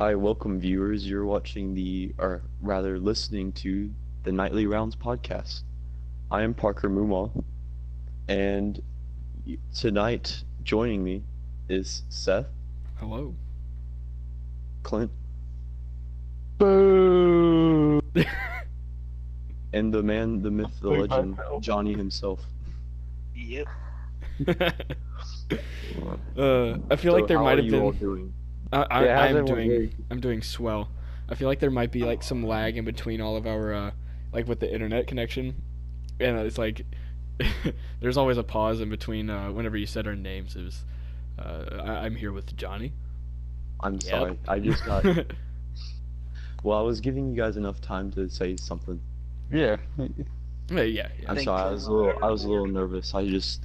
Hi, welcome viewers. You're watching or rather listening to the Nightly Rounds podcast. I am Parker Mumal, and tonight joining me is Seth, Hello. Clint, Boo! and the man, the myth, the legend, Johnny himself. Yep. I feel like there how might are have you all been. doing? I'm doing swell. I feel like there might be like some lag in between all of our like with the internet connection, and it's like there's always a pause in between whenever you said our names. It was I'm here with Johnny. I'm Yep. sorry. I just got. Well, I was giving you guys enough time to say something. Yeah. Yeah. I'm Thank sorry. you. I was a little nervous. I just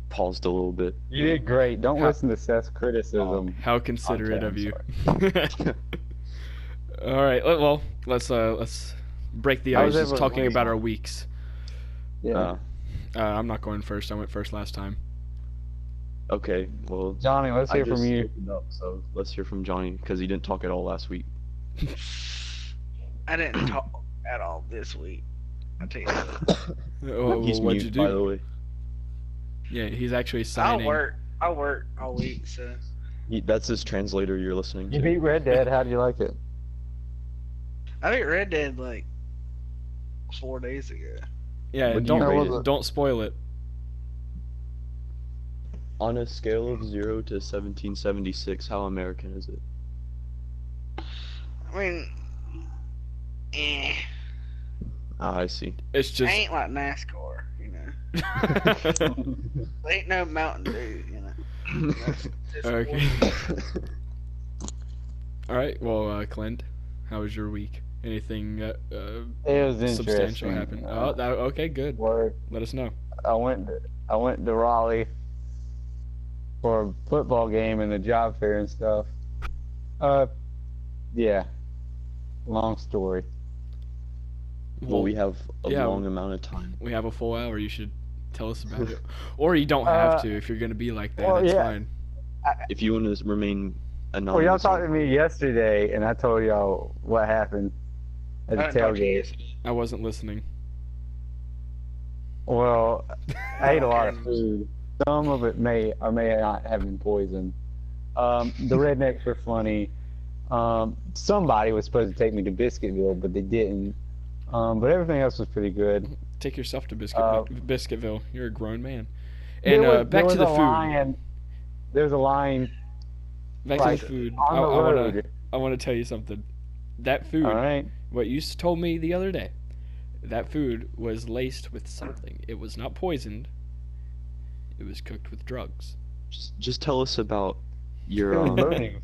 paused a little bit. You did great. Don't How- listen to Seth's criticism. How considerate Okay, of I'm you. All right. Well, let's break the How ice. was Just everyone's talking week? about our weeks. Yeah. I'm not going first. I went first last time. Okay, well, Johnny, let's hear I just from you. opened up, so let's hear from Johnny because he didn't talk at all last week. I didn't talk at all this week. I tell you what. He's What'd mute, you by do? the way. Yeah, he's actually I signing. work all week, so That's his translator you're listening You to. beat Red Dead. How do you like it? I beat Red Dead like 4 days ago. Yeah, What do you rate it? don't spoil it. On a scale of 0 to 1776, how American is it? I mean, Ah, I see. It's I just. ain't like NASCAR, you know. There ain't no Mountain Dew, you know. That's Okay. All right. Well, Clint, how was your week? Anything It was substantial interesting. happen? Okay, good. Work. Let us know. I went to Raleigh for a football game and the job fair and stuff. Yeah. Long story. Well, we have a yeah. long amount of time. We have a full hour. You should tell us about it, or you don't have to if you're gonna be like that. well, That's yeah. fine. If you want to remain anonymous. Well, y'all talked to me yesterday, and I told y'all what happened at the I didn't talk to you tailgate. yesterday. I wasn't listening. Well, I ate a lot of food. Some of it may or may not have been poison. The rednecks were funny. Somebody was supposed to take me to Biscuitville, but they didn't. But everything else was pretty good. Take yourself to Uh, Biscuitville. You're a grown man. There And was- back there to the was a food. line- There's a line Back like, to the food. on the road. I want to tell you something. That food. All right. What you told me the other day. That food was laced with something. It was not poisoned. It was cooked with drugs. Just tell us about your. It was voting.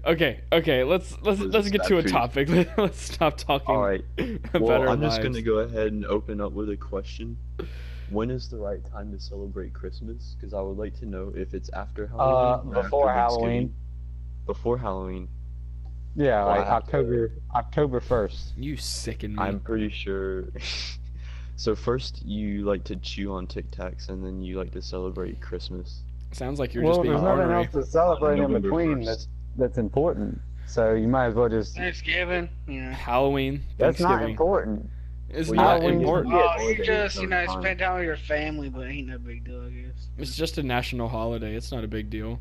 Okay. Let's Was get that to a food? topic. Let's stop talking All right. about Well, our I'm just lives. gonna go ahead and open up with a question. When is the right time to celebrate Christmas? Because I would like to know if it's after Halloween. or Before after Thanksgiving. Halloween. Before Halloween. Yeah, Well, like I have to- October 1st. You sicken me. I'm pretty sure. So first you like to chew on Tic Tacs, and then you like to celebrate Christmas. Sounds like you're Well, just being there's nothing ornery. else to celebrate in November between 1st. that's important. So you might as well just. Thanksgiving, you know. Halloween, That's not Thanksgiving. important. It's Well, not Halloween is important. Yeah, Oh, holidays you just, you know, sometime. spend time with your family, but ain't no big deal, I guess. It's just a national holiday. It's not a big deal.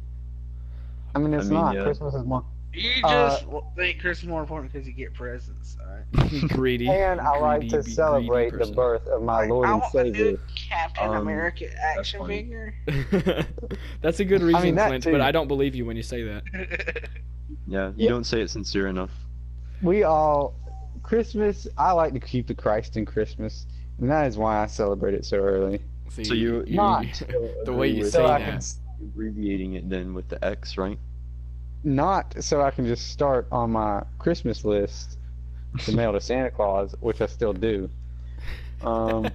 I mean, it's I mean, not. yeah. Christmas is more. You just think Christmas is more important because you get presents, alright? Greedy. And I like greedy, to greedy celebrate the person. birth of my Like, Lord I and want the Savior. new Captain America action funny. figure. That's a good reason, that Clint, too. but I don't believe you when you say that. Yeah, you Yeah. don't say it sincere enough. Christmas, I like to keep the Christ in Christmas, and that is why I celebrate it so early. See, So you Not. the way you with say So I that. can, abbreviating it then with the X, right? not so I can just start on my Christmas list to mail to Santa Claus, which I still do. Of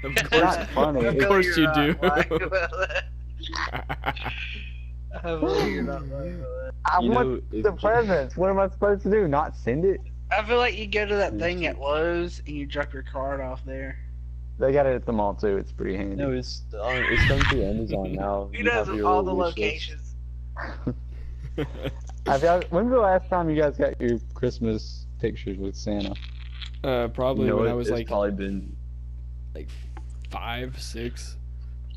It's course, not funny. of It's- course you do. I believe you're not right about that. I You want know, if- the presents. What am I supposed to do? Not send it? I feel like you go to that thing at Lowe's and you drop your card off there. They got it at the mall too. It's pretty handy. No, it's done through Amazon now. He You does have your all the little wish list. locations. When's the last time you guys got your Christmas pictures with Santa? Probably when I was it's like probably been 5, 6.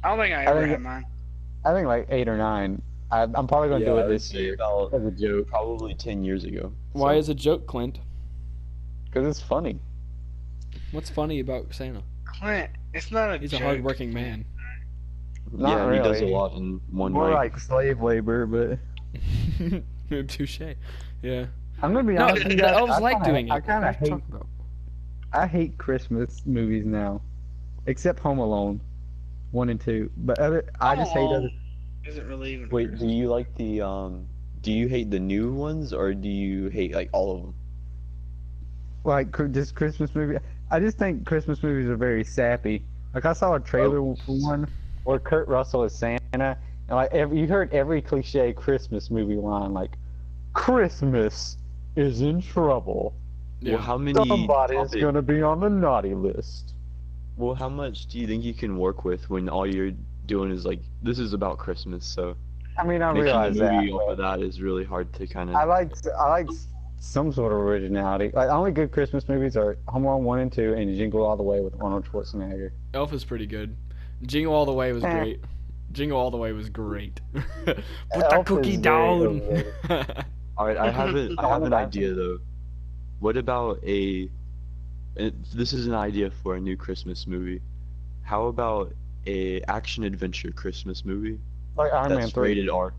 I don't think I ever had mine. I think like 8 or 9. I'm probably gonna do I it would this say year about as a joke probably 10 years ago. Why So, is a joke, Clint? because it's funny. What's funny about Santa? Clint, it's not a He's joke. a hardworking man. Not yeah, he does a really. lot in one More night. like slave labor, but Touche. Yeah. I'm gonna be No, honest with you the guys. elves I like kinda- doing it. I kind What of are you hate. talking about? I hate Christmas movies now, except Home Alone, 1 and 2. But I just hate other. Isn't really even. Wait, do you like the do you hate the new ones or do you hate like all of them? Like just Christmas movie. I just think Christmas movies are very sappy. Like I saw a trailer for one where Kurt Russell is Santa, and like you heard every cliche Christmas movie line, like Christmas is in trouble. Yeah. Well, how many Somebody's topic- gonna be on the naughty list. Well, how much do you think you can work with when all you're doing is like this is about Christmas, so I mean, I making realize a movie that. off but of that is really hard to kind of. I like some sort of originality. Like the only good Christmas movies are Home Alone 1 and 2 and Jingle All the Way with Arnold Schwarzenegger. Elf is pretty good. Jingle All the Way was Eh. great. Jingle All the Way was great. Put the Elf cookie is very down. overrated. All right, I have I haven't an idea though. What about this is an idea for a new Christmas movie. How about a action adventure Christmas movie Like Iron Man that's 3. rated R?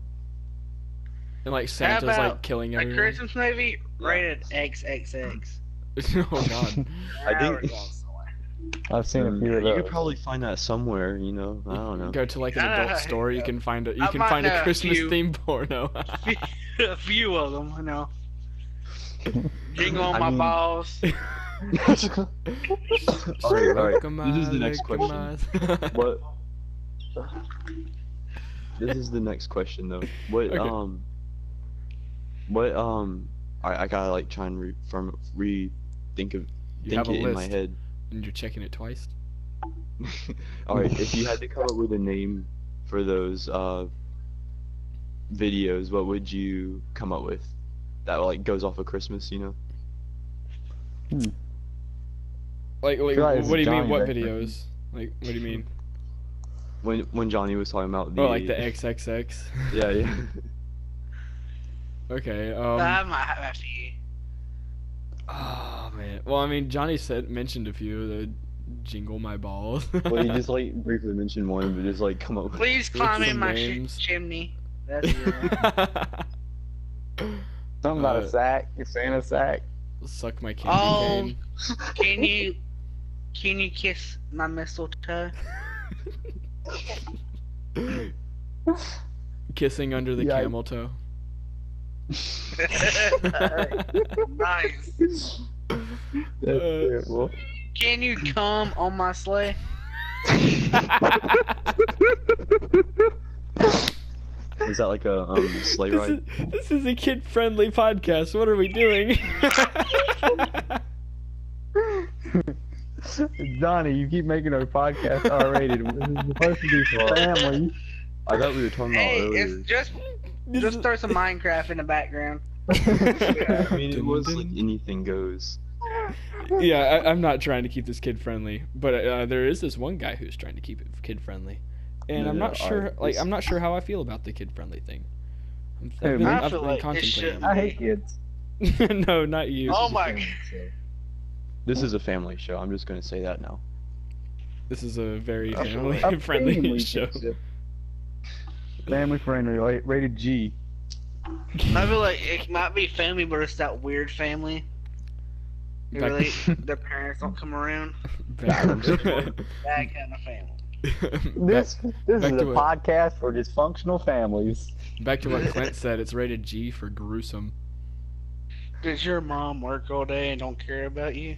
And like Santa's about like killing A everyone. Christmas movie rated XXX. Oh god. I think- Now we're going somewhere. I've seen a few of You those. could probably find that somewhere, you know. I don't know. Go to like an adult store, you can find a I might find know a a Christmas few. themed porno. A few of them, you know. Jingle on I my mean- balls. All right. This is the next question. What? This is the next question though. What Okay. I gotta like try and think of You have a in my list. head. And you're checking it twice. All right, if you had to come up with a name for those videos, what would you come up with? That like goes off of Christmas, you know? Like feel like it's what do you mean? Johnny What right there. videos? Like what do you mean? When Johnny was talking about the Oh, like the XXX. yeah. Okay. I might have a few. Oh man. Well, I mean, Johnny mentioned a few. The Jingle My Balls. Well, you just like briefly mentioned one, but just like come up with. Please What's climb in some my names? chimney. That's it. Something about Uh, a sack, a Santa sack. Suck my candy Oh. cane. Can you kiss my mistletoe? Kissing under the Yeah, I- camel toe. Nice. That's terrible. Can you come on my sleigh? Is that like a sleigh ride? This is a kid-friendly podcast. What are we doing? Johnny, you keep making our podcast R-rated. It's supposed to be for family. I thought we were talking about Hey, earlier. it's just throw some Minecraft in the background. I mean, it was like anything goes. Yeah, I'm not trying to keep this kid-friendly, but there is this one guy who's trying to keep it kid-friendly, and No, I'm no, not sure. alright, Like, this- I'm not sure how I feel about the kid-friendly thing. Hey, I've man. been, I feel like it contemplating. shouldn't. I hate kids. No, not you. Oh my god. This is a family show. I'm just gonna say that now. This is a very I feel family-friendly family show. Family friendly, rated G. I feel like it might be family, but it's that weird family. Who Back- really, their parents don't come around. Back- That kind of family. This is back a to what- podcast for dysfunctional families. Back to what Clint said. It's rated G for gruesome. Does your mom work all day and don't care about you?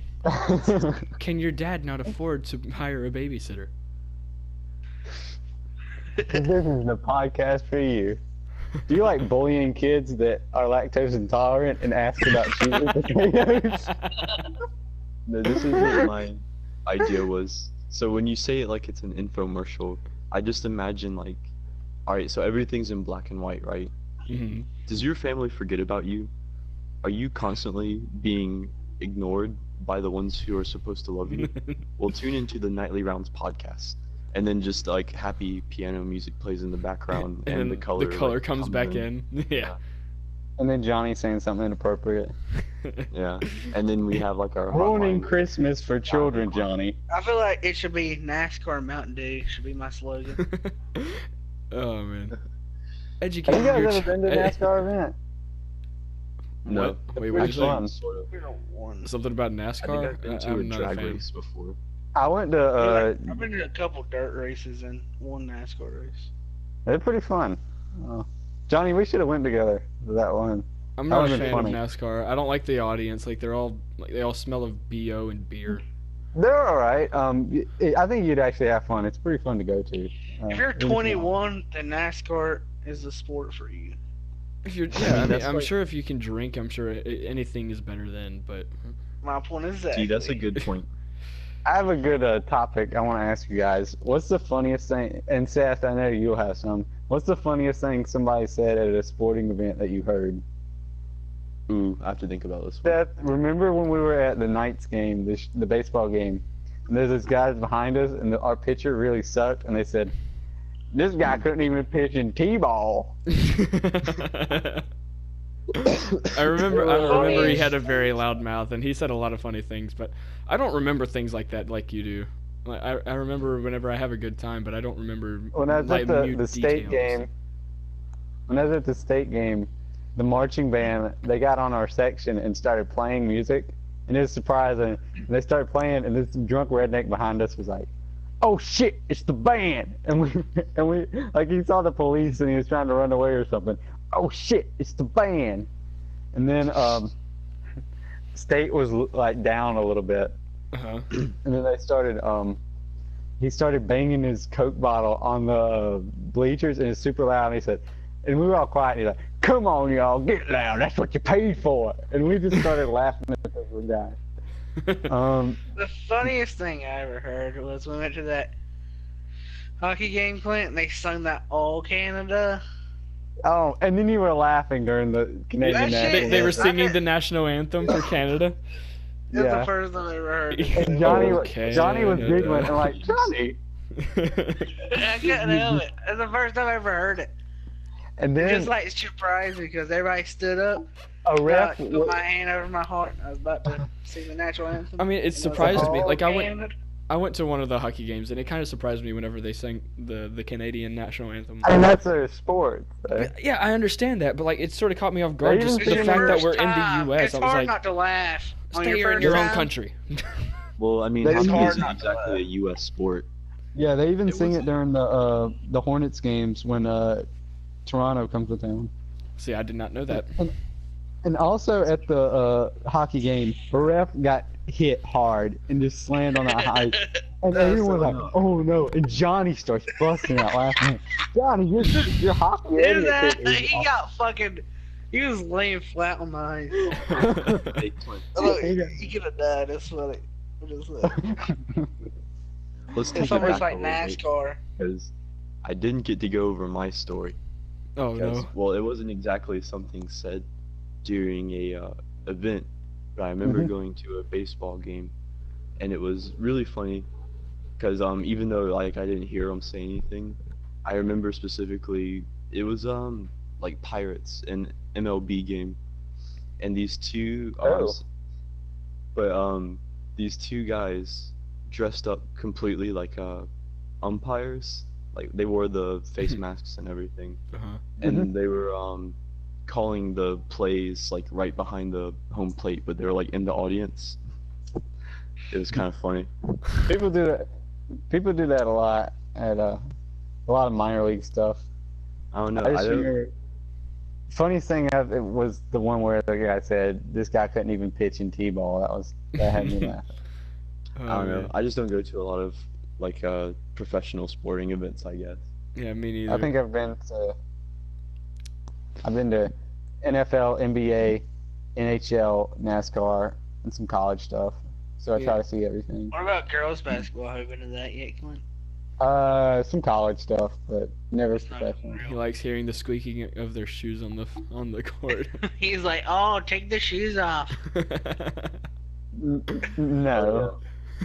Can your dad not afford to hire a babysitter? This isn't a podcast for you. Do you like bullying kids that are lactose intolerant and ask about sweet potatoes? No, this is what my idea was. So when you say it like it's an infomercial, I just imagine like, all right, so everything's in black and white, right? Mm-hmm. Does your family forget about you? Are you constantly being ignored by the ones who are supposed to love you? Well, tune into the Nightly Rounds podcast, and then just like happy piano music plays in the background, and the color like, comes back in. Yeah. And then Johnny saying something inappropriate. Yeah, and then we have like our Ruining hotline. Christmas for children, Johnny. I feel like it should be NASCAR Mountain Dew should be my slogan. Oh man. Have Educate you guys your ever been to a NASCAR event? No, What? Wait, Pretty what did you fun. say? sort of. We don't want. Something about I think NASCAR? I've been to a I'm not a drag fan. race before. I went to. I've been to a couple dirt races and one NASCAR race. They're pretty fun. Johnny, we should have went together to that one. I'm That not a would've been fan funny. of NASCAR. I don't like the audience. Like they all smell of BO and beer. They're all right. I think you'd actually have fun. It's pretty fun to go to. If you're it was 21, then NASCAR is the sport for you. If you're, I mean, that's I'm like- sure if you can drink, I'm sure anything is better then. But My point is that. Gee, that's a good point. I have a good topic I want to ask you guys. What's the funniest thing? And Seth, I know you'll have some. What's the funniest thing somebody said at a sporting event that you heard? Ooh, I have to think about this one. Seth, remember when we were at the Knights game, the baseball game, and there's this guy behind us, and our pitcher really sucked, and they said, "This guy couldn't even pitch in T-ball." I remember he had a very loud mouth and he said a lot of funny things, but I don't remember things like that like you do. Like, I remember whenever I have a good time, but I don't remember When I was at minute the state details. game, the marching band, they got on our section and started playing music, and it was surprising. And they started playing, and this drunk redneck behind us was like, "Oh shit, it's the band!" And we like he saw the police and he was trying to run away or something. "Oh shit, it's the band!" And then State was like down a little bit, Uh-huh. and then they started he started banging his Coke bottle on the bleachers, and it's super loud, and he said, and we were all quiet, and he's like, "Come on, y'all, get loud, that's what you paid for." And we just started laughing at the guy. The funniest thing I ever heard was we went to that hockey game, Clint, and they sung that All Canada. Oh, and then you were laughing during the Canadian That shit- national They were anthem. singing the national anthem for Canada. That's Yeah. the first time I ever heard it. And Johnny Okay, Johnny was yeah, giggling, yeah. and like, "Johnny." I couldn't help it. That's the first time I ever heard it. And It then just like surprised me because everybody stood up. a I ref. put my hand over my heart. I was about to sing the national anthem. I mean, it and I was surprised me. "All Like I went to one of the hockey games, and it kind of surprised me whenever they sang the Canadian national anthem. I mean, that's a sport. So. Yeah, I understand that, but like it sort of caught me off guard. They Just even the sing fact the that First we're in time. the U.S. It's I was hard like, not to laugh on stay your in first your own time. country. Well, I mean, They hockey hard isn't not to exactly laugh. a U.S. sport. Yeah, they even It sing was- it during the Hornets games when Toronto comes to town. See, I did not know that. And also at the hockey game, the ref got hit hard and just slammed on the ice. And That's everyone was so like, annoying. "Oh no!" And Johnny starts busting out laughing. "Johnny, your hockey Dude, idiot that, thing is he got fucking. He was laying flat on my eyes. Hey, Clint, Look, he could have died. That's funny. let's take It's it almost back like a little bit, NASCAR. because I didn't get to go over my story. Oh Because, no. well, it wasn't exactly something said during a event, but I remember Mhm. going to a baseball game, and it was really funny, because even though like I didn't hear them say anything, I remember specifically it was like Pirates an MLB game, and these two Oh. these two guys dressed up completely like umpires, like they wore the face masks and everything, Uh-huh. and they were calling the plays like right behind the home plate, but they were like in the audience. It was kind of funny. People do that. People do that a lot at a lot of minor league stuff. I don't know. I I just don't, remember, funniest thing of it was the one where the guy said this guy couldn't even pitch in T-ball. That had me laughing. Oh, I don't know. man. I just don't go to a lot of like professional sporting events, I guess. Yeah, me neither. I think I've been to NFL, NBA, NHL, NASCAR, and some college stuff. So I try Yeah. to see everything. What about girls basketball? Have you been to that yet, Clint? Some college stuff, but never Not professional. He likes hearing the squeaking of their shoes on the court. He's like, oh, take the shoes off. No.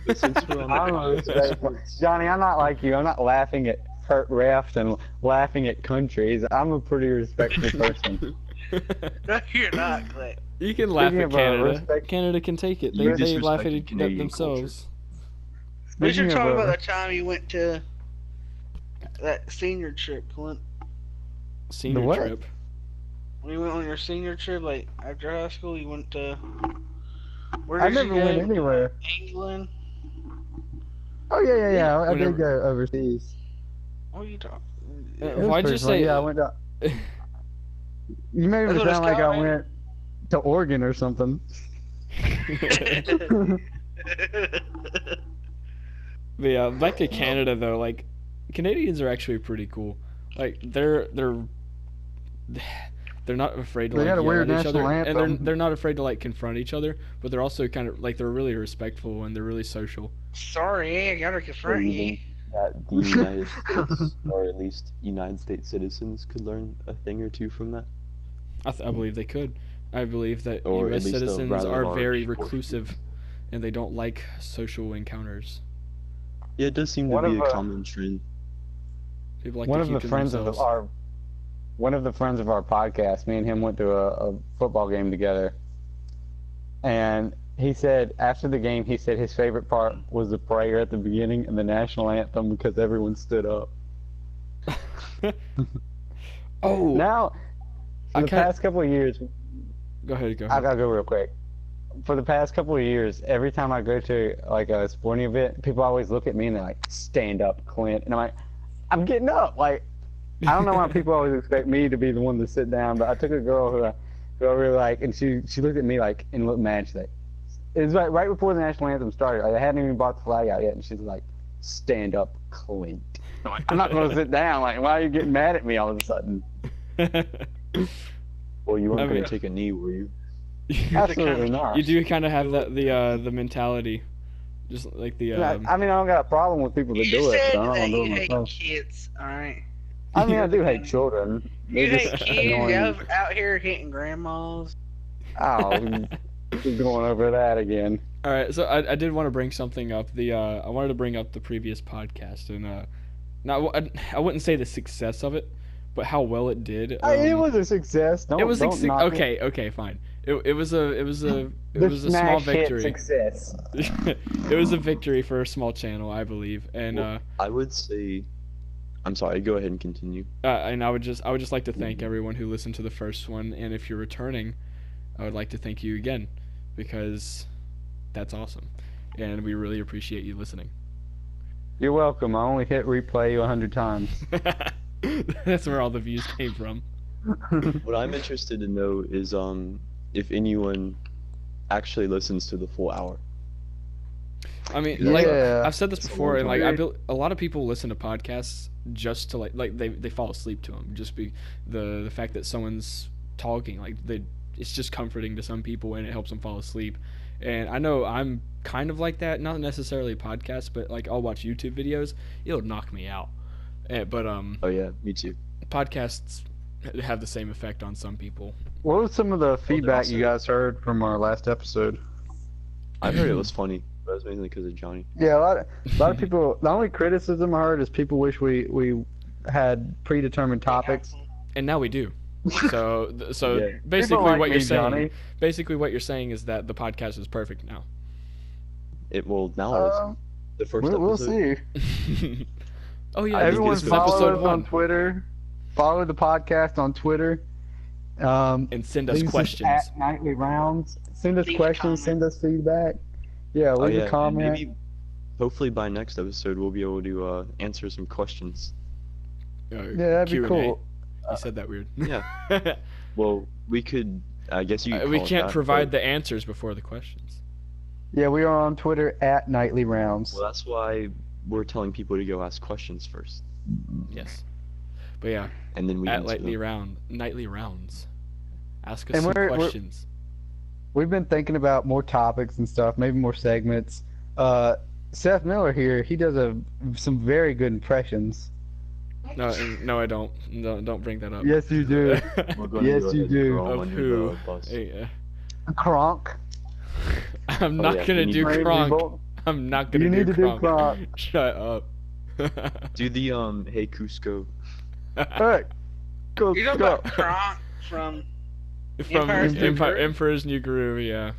But since we're on I'm a respectful- Johnny, I'm not like you. I'm not laughing at hurt refs and laughing at countries. I'm a pretty respectful person. No, you're not, Clint. You can laugh Speaking at of, Canada. respect- Canada can take it. You They laugh at disrespected it Canadian themselves. We should Speaking talk of, about the time you went to that senior trip, Clint. Senior what? trip. When you went on your senior trip, like after high school, you went to. Where I did never you go? went anywhere. England. Oh yeah. I Whenever- did go overseas. What are you talking? It was Why'd you pretty fun. say? Yeah, I went to. You made That's me what it's sound like I called, man. went to Oregon or something. But yeah, back to Canada though. Like, Canadians are actually pretty cool. Like, they're not afraid to They like got a yell weird at each other, national and they're anthem. they're not afraid to like confront each other. But they're also kind of like they're really respectful and they're really social. Sorry, I gotta confront you. That the United States, or at least United States citizens, could learn a thing or two from that. I believe they could. I believe that Or at U.S. least a citizens rather are large very portion. reclusive, and they don't like social encounters. Yeah, it does seem to One be of a the- common trend. People like One to of keep the to friends themselves. of our podcast, me and him went to a football game together, and he said after the game, he said his favorite part was the prayer at the beginning and the national anthem because everyone stood up. Oh, Now, I for the can't- past couple of years, go ahead. I gotta go real quick. For the past couple of years, every time I go to like a sporting event, people always look at me and they're like, "Stand up, Clint," and I'm like, "I'm getting up." Like, I don't know why people always expect me to be the one to sit down, but I took a girl who I really like, and she looked at me like and looked mad. She's like, it was right before the national anthem started. Like, I hadn't even brought the flag out yet, and she's like, "Stand up, Clint." I'm like, I'm not gonna sit down. Like, why are you getting mad at me all of a sudden? Well, you weren't I going mean- to take a knee, were you? Absolutely not. You do kind of have that the mentality, just like the I mean, I don't got a problem with people that You do it, said but I don't that want to do you it hate myself. kids, alright? I mean, I do hate children. You They're hate just kids annoying. out here hitting grandmas. Oh, we're going over that again. All right, so I did want to bring something up. I wanted to bring up the previous podcast, and I wouldn't say the success of it, but how well it did. It was a success. Don't, It was don't knock it. okay, fine. It was a The small smash hit victory. success. It was a victory for a small channel, I believe, and Well, I would say. I'm sorry. Go ahead and continue. and I would just like to thank everyone who listened to the first one, and if you're returning, I would like to thank you again, because that's awesome, and we really appreciate you listening. You're welcome. I only hit replay 100 times. That's where all the views came from. What I'm interested to know is if anyone actually listens to the full hour. I mean, Yeah. like Yeah. I've said this It's a before, long and like time. a lot of people listen to podcasts just to like they fall asleep to them. Just be the fact that someone's talking, like it's just comforting to some people, and it helps them fall asleep. And I know I'm kind of like that, not necessarily podcasts, but like I'll watch YouTube videos, it'll knock me out. But Oh yeah, me too. podcasts have the same effect on some people. What was some of the feedback also- you guys heard from our last episode? I heard it was funny, but it was mainly because of Johnny. Yeah, a lot of people. The only criticism I heard is people wish we had predetermined topics. And now we do. So Yeah. basically People like what me, you're saying, Johnny. basically what you're saying is that the podcast is perfect now. It will now. It's the first We'll episode. see. Oh yeah, I think Everyone this this is is follow episode us 1. on Twitter. Follow the podcast on Twitter. And send us Leave questions. at Nightly Rounds. Send us Leave a comment. Send us feedback. Yeah, Oh leave yeah, a and comment. maybe hopefully by next episode we'll be able to answer some questions. Yeah, that'd Q&A. be cool. You said that weird. Yeah. Well, we could. I guess you. Could We call it can't that, provide but- the answers before the questions. Yeah, we are on Twitter at Nightly Rounds. Well, that's why we're telling people to go ask questions first, Yes. But yeah, and then we at answer them. nightly rounds. Ask us And some we're- questions. We've been thinking about more topics and stuff, maybe more segments. Seth Miller here, he does some very good impressions. No, I don't. No, don't bring that up. Yes, you do. We're gonna Yes, go you ahead and do. throw him Of under who? the bus. Hey, Kronk. I'm Oh, not yeah, gonna you do need to- Kronk. I'm not gonna You do need to do Kronk. Kronk. Shut up. Do the Hey Cusco. Hey, go, You know go. about Kronk from From Empire's New Groove? Emperor's New Groove, yeah.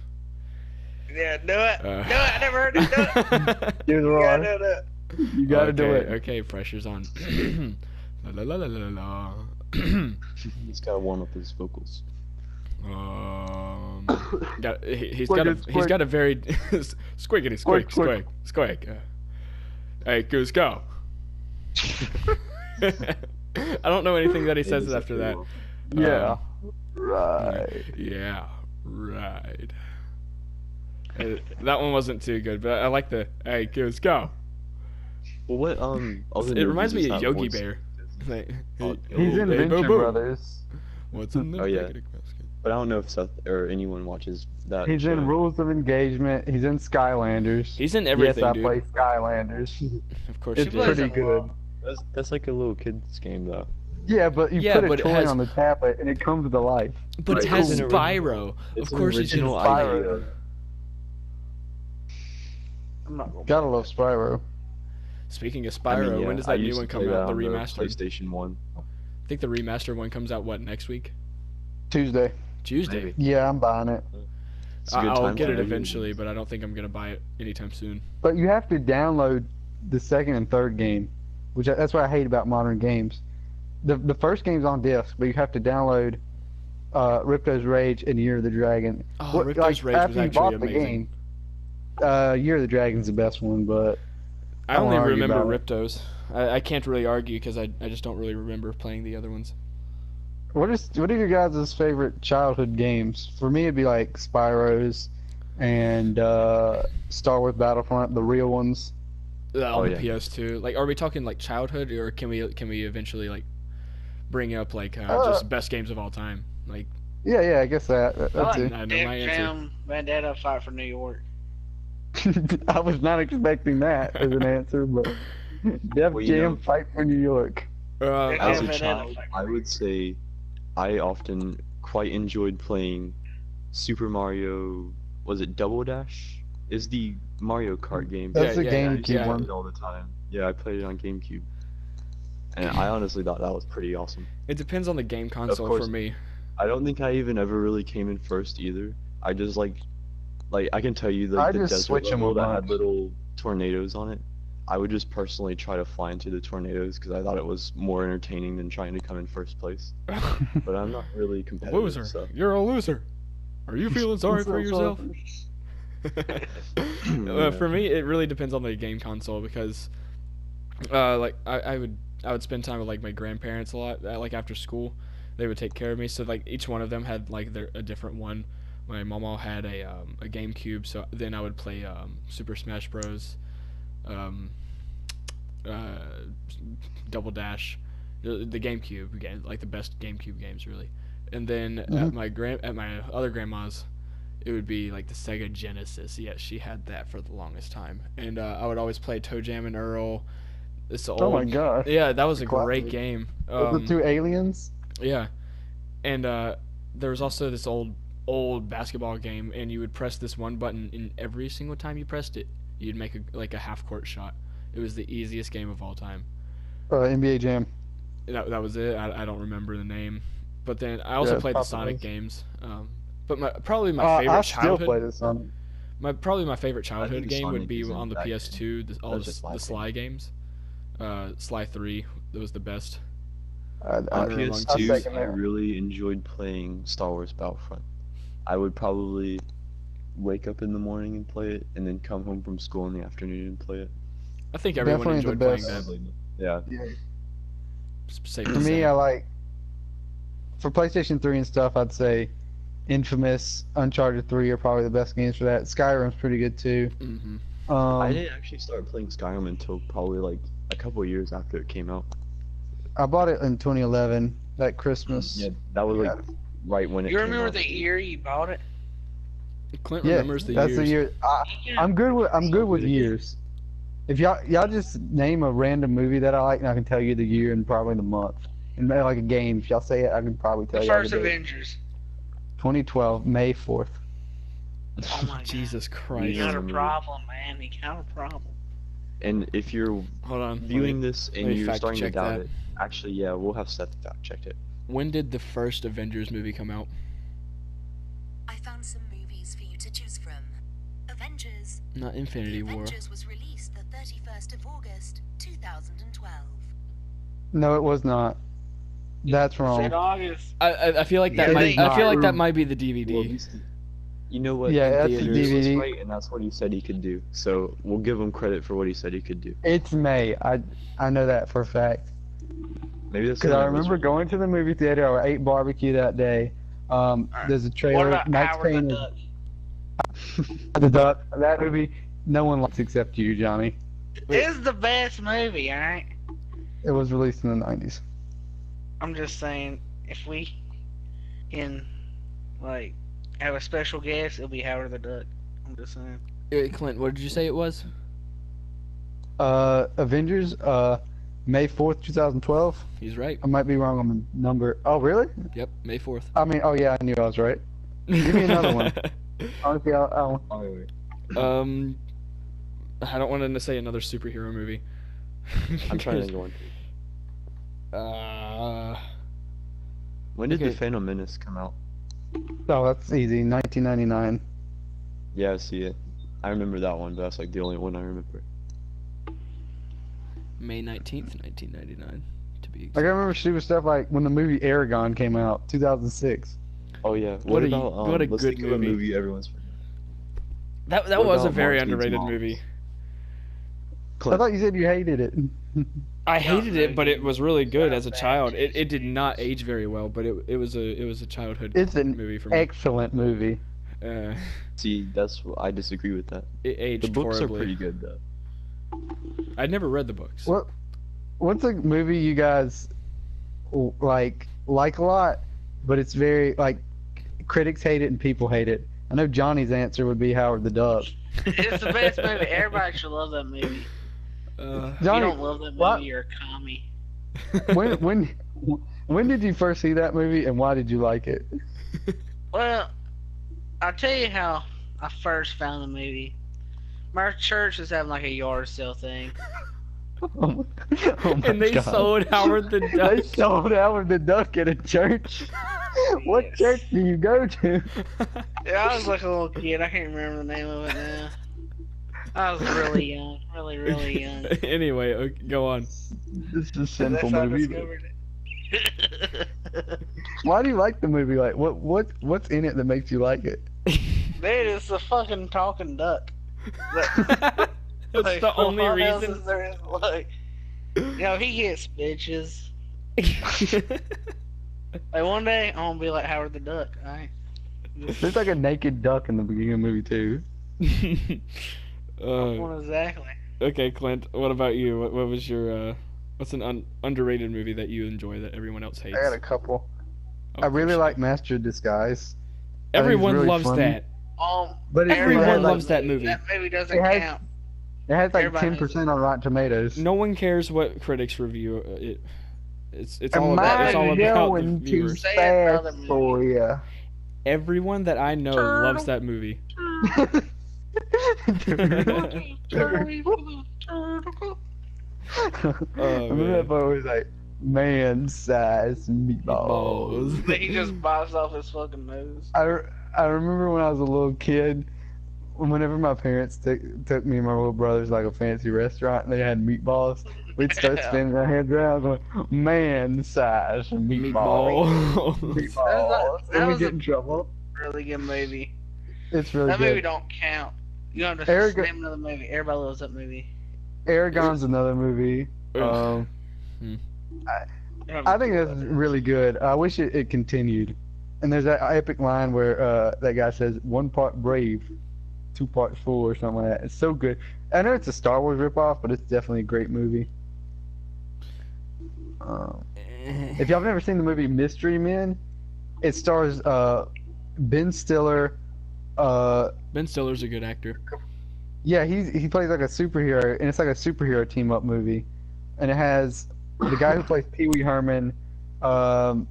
Yeah, do it. Do it. I never heard it. Do it. You're the You gotta wrong. do it. You gotta do it. Okay, pressure's on. La la la la la la. He's gotta warm up his vocals. He's got a very squiggity squig Squig, squig. Hey, Goose, go. I don't know anything that he says after that. Yeah. Right. Yeah, right. That one wasn't too good, but I like the hey, Goose, go. Well, what other It reminds me movies of have Yogi voice Bear. Like, Oh, He's in hey, Venture Boo-Boo. Brothers. What's in the Oh, yeah. picnic basket? But I don't know if Seth or anyone watches that. He's show. in Rules of Engagement. He's in Skylanders. He's in everything, yes, I dude. play Skylanders. Of course It's he plays does. pretty a lot. good. That's like a little kid's game though. Yeah, but you Yeah, put a but it toy has- on the tablet and it comes to life. But it Right. has It's an Spyro. It's Of course an it's in original Spyro. idea. I'm not going Gotta love Spyro. Speaking of I Spyro, mean, yeah, when does I that new used one to come play out? that The on remastered. PlayStation 1. I think the remastered one comes out next week? Tuesday. Tuesday. Maybe. Yeah, I'm buying it. It's a good I'll time get for it video eventually, games. but I don't think I'm gonna buy it anytime soon. But you have to download the second and third game, that's what I hate about modern games. The first game's on disc, but you have to download Ripto's Rage and Year of the Dragon. Oh, What- Ripto's Rage after was you bought actually the amazing. game, Year of the Dragon's the best one, but I I won't only argue remember about it. Ripto's. I can't really argue because I just don't really remember playing the other ones. what are your guys' favorite childhood games? For me, it'd be like Spyro's and Star Wars Battlefront, the real ones. On the yeah. PS2. Like, are we talking like childhood, or can we eventually like bring up like just best games of all time? Like, Yeah, I guess I that's like it. I know Def my answer. Jam Vendetta Fight for New York. I was not expecting that as an answer, but Def Well, you Jam know- Fight for New York. Uh, As a Vendetta child, Fight for I New would York. say I often quite enjoyed playing Super Mario. Was it Double Dash? Is the Mario Kart game? That's Yeah, the yeah, GameCube I played one. it all the time. Yeah, I played it on GameCube, and I honestly thought that was pretty awesome. it depends on the game console course. for me. I don't think I even ever really came in first either. I just like I can tell you I like the just desert switch 'em level a that had bunch. little tornadoes on it. I would just personally try to fly into the tornadoes because I thought it was more entertaining than trying to come in first place. But I'm not really competitive. Loser. So. You're a loser. Are you feeling sorry for yourself? For me, it really depends on the game console because, like I would spend time with like my grandparents a lot. Like after school, they would take care of me. So like each one of them had like a different one. My mama had a GameCube, so then I would play Super Smash Bros. Double Dash, the GameCube game, like the best GameCube games really. And then at my other grandma's, it would be like the Sega Genesis. Yeah, she had that for the longest time. And I would always play Toe Jam and Earl. It's old. Oh my gosh. Yeah, that was a Classic. great game. The two aliens? Yeah, and there was also this old basketball game, and you would press this one button, and every single time you pressed it, you'd make a half court shot. It was the easiest game of all time. NBA Jam. That was it. I don't remember the name, but then I also Yeah, played the probably Sonic was. games. But probably my favorite I still childhood. play this on. Probably my favorite childhood think game would Sonic be isn't on the that good. PS2. All That's just the Sly Sly games. Sly 3. That was the best. On Under among I'll PS2, second I that. really enjoyed playing Star Wars Battlefront. I would probably wake up in the morning and play it, and then come home from school in the afternoon and play it. I think everyone Definitely the enjoyed playing best. that. Yeah. Safe For to me, say. I like for PlayStation 3 and stuff. I'd say Infamous, Uncharted 3 are probably the best games for that. Skyrim's pretty good too. Mhm. I didn't actually start playing Skyrim until probably like a couple years after it came out. I bought it in 2011, that Christmas. Yeah, that was like right when it You came remember out. the year you bought it? Clint Yeah, remembers the that's years. the year. I'm good with years. If y'all just name a random movie that I like, and I can tell you the year and probably the month. And maybe like a game, if y'all say it, I can probably tell The y'all first the date. Avengers. 2012, May 4th. Oh my Jesus god. Christ. You got a problem, man. You got a problem. And if you're Hold on. viewing this let and me you're fact starting to check doubt that. it, actually, yeah, we'll have Seth fact checked it. When did the first Avengers movie come out? I found some movies for you to choose from. Avengers. Not Infinity The War. Avengers was released the 31st of August, 2012. No, it was not. That's Said wrong. August. I feel like that Yeah, might. they- I feel like that not. might be the Well, DVD. he's- you know what? Yeah, in that's the theaters was DVD. right, and that's what he said he could do. So we'll give him credit for what he said he could do. It's May. I know that for a fact. Maybe that's Because when I was remember right. going to the movie theater. I ate barbecue that day. There's a What trailer. about Max Howard the Payne. Duck? The Duck. That movie, no one likes except you, Johnny. It's the best movie, alright? It was released in the 90s. I'm just saying, if we can, like, have a special guest, it'll be Howard the Duck. I'm just saying. Clint, what did you say it was? Avengers, May 4th, 2012. He's right. I might be wrong on the number. Oh, really? Yep, May 4th. I mean, oh yeah, I knew I was right. Give me another one. Honestly, I'll Oh, wait. I don't want to say another superhero movie. I'm trying to think of one. When did Okay. the Phantom Menace come out? Oh, that's easy. 1999. Yeah, I see it. I remember that one, but that's like the only one I remember. May 19th, 1999, to be exact. Like I remember stupid stuff like when the movie Aragon came out, 2006. Oh yeah. What a- about what a let's good think of a movie. movie everyone's forgetting. That What was a about very Mark Needs underrated Moms? movie. I Clint, thought you said you hated it. I hated it, but it was really good as a Bad child. taste. It did not age very well, but it was a childhood It's an movie for me. excellent movie. see, I disagree with that. It aged The books horribly. are pretty good though. I'd never read the books. What's a movie you guys like a lot, but it's very like critics hate it and people hate it? I know Johnny's answer would be Howard the Duck. It's the best movie. Everybody should love that movie. If you Johnny, don't love that movie, what? you're a commie. when did you first see that movie and why did you like it? Well, I'll tell you how I first found the movie. My church was having like a yard sale thing. Oh my and they God. sold Howard the They Duck. sold Howard the Duck at a church. What Yes. church do you go to? Yeah, I was like a little kid. I can't remember the name of it now. I was really young. Really young. Anyway, go on. This is a That's sinful how I movie. discovered it. Why do you like the movie? Like, what's in it that makes you like it? Dude, it's a fucking talking duck. That's Like, the only what else reason. is there? Like, you know, he gets bitches. Like one day, I'm gonna be like Howard the Duck. Alright. There's like a naked duck in the beginning of the movie too. Exactly. Okay, Clint. What about you? What was your what's an underrated movie that you enjoy that everyone else hates? I got a couple. Oh, I really shit. like Master of Disguise. I think it's Everyone really loves funny. that. But it Everyone has, like, loves that movie. That movie doesn't It has- count. It has like Everybody 10% on Rotten Tomatoes. No one cares what critics review it. It's all about the going too viewers. Say fast another movie. for you? Everyone that I know loves that movie. Remember that part was like man-sized meatballs. Then he just bites off his fucking nose. I remember when I was a little kid, whenever my parents took me and my little brothers like a fancy restaurant and they had meatballs, we'd start Yeah. spinning our heads around going, man-sized meatballs. Meatball. Meatballs. That And we was get a- in trouble. Really good movie. It's really That good. movie don't count. You have to Eric- name another movie. Everybody loves that movie. Aragon's another movie. I think that's really good. I wish it continued. And there's that epic line where that guy says, 1 part brave, 2 parts fool, or something like that. It's so good. I know it's a Star Wars ripoff, but it's definitely a great movie. If y'all have never seen the movie Mystery Men, it stars Ben Stiller, Ben Stiller's a good actor. Yeah, he plays like a superhero, and it's like a superhero team up movie, and it has the guy who plays Pee Wee Herman, one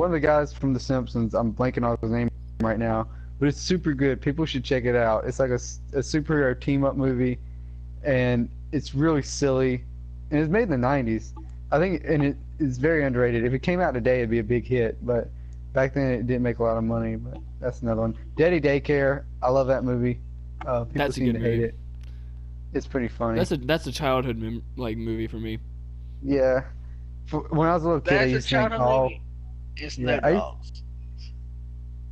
of the guys from The Simpsons. I'm blanking on his name right now, but it's super good. People should check it out. It's like a superhero team up movie, and it's really silly, and it's made in the '90s. I think, and it is very underrated. If it came out today, it'd be a big hit, but back then it didn't make a lot of money. But that's another one. Daddy Daycare. I love that movie. People That's a seem good to hate movie. it. It's pretty funny. That's a childhood movie for me. Yeah. When I was a little kid, I That's a used to think, childhood oh, movie. It's Yeah, no dogs.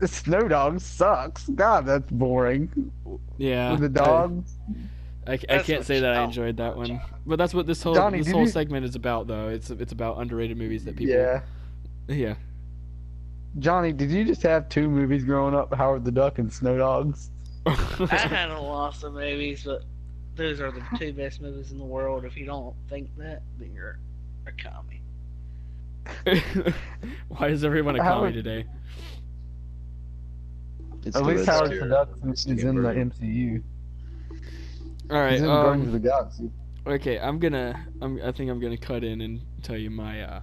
the Snow Dog sucks. God, that's boring. Yeah. With the dogs. I That's can't what say that I child- enjoyed that one, but that's what this whole Johnny, did you- segment is about, though. It's about underrated movies that people. Yeah. Yeah. Johnny, did you just have two movies growing up, Howard the Duck and Snow Dogs? I had a lot of movies, but those are the two best movies in the world. If you don't think that, then you're a commie. Why is everyone a Howard- commie today? It's At the least Red Howard Scare. the Duck is It's in the Amber. MCU. All right. He's in Guardians of the Galaxy. Okay. I think I'm gonna cut in and tell you my.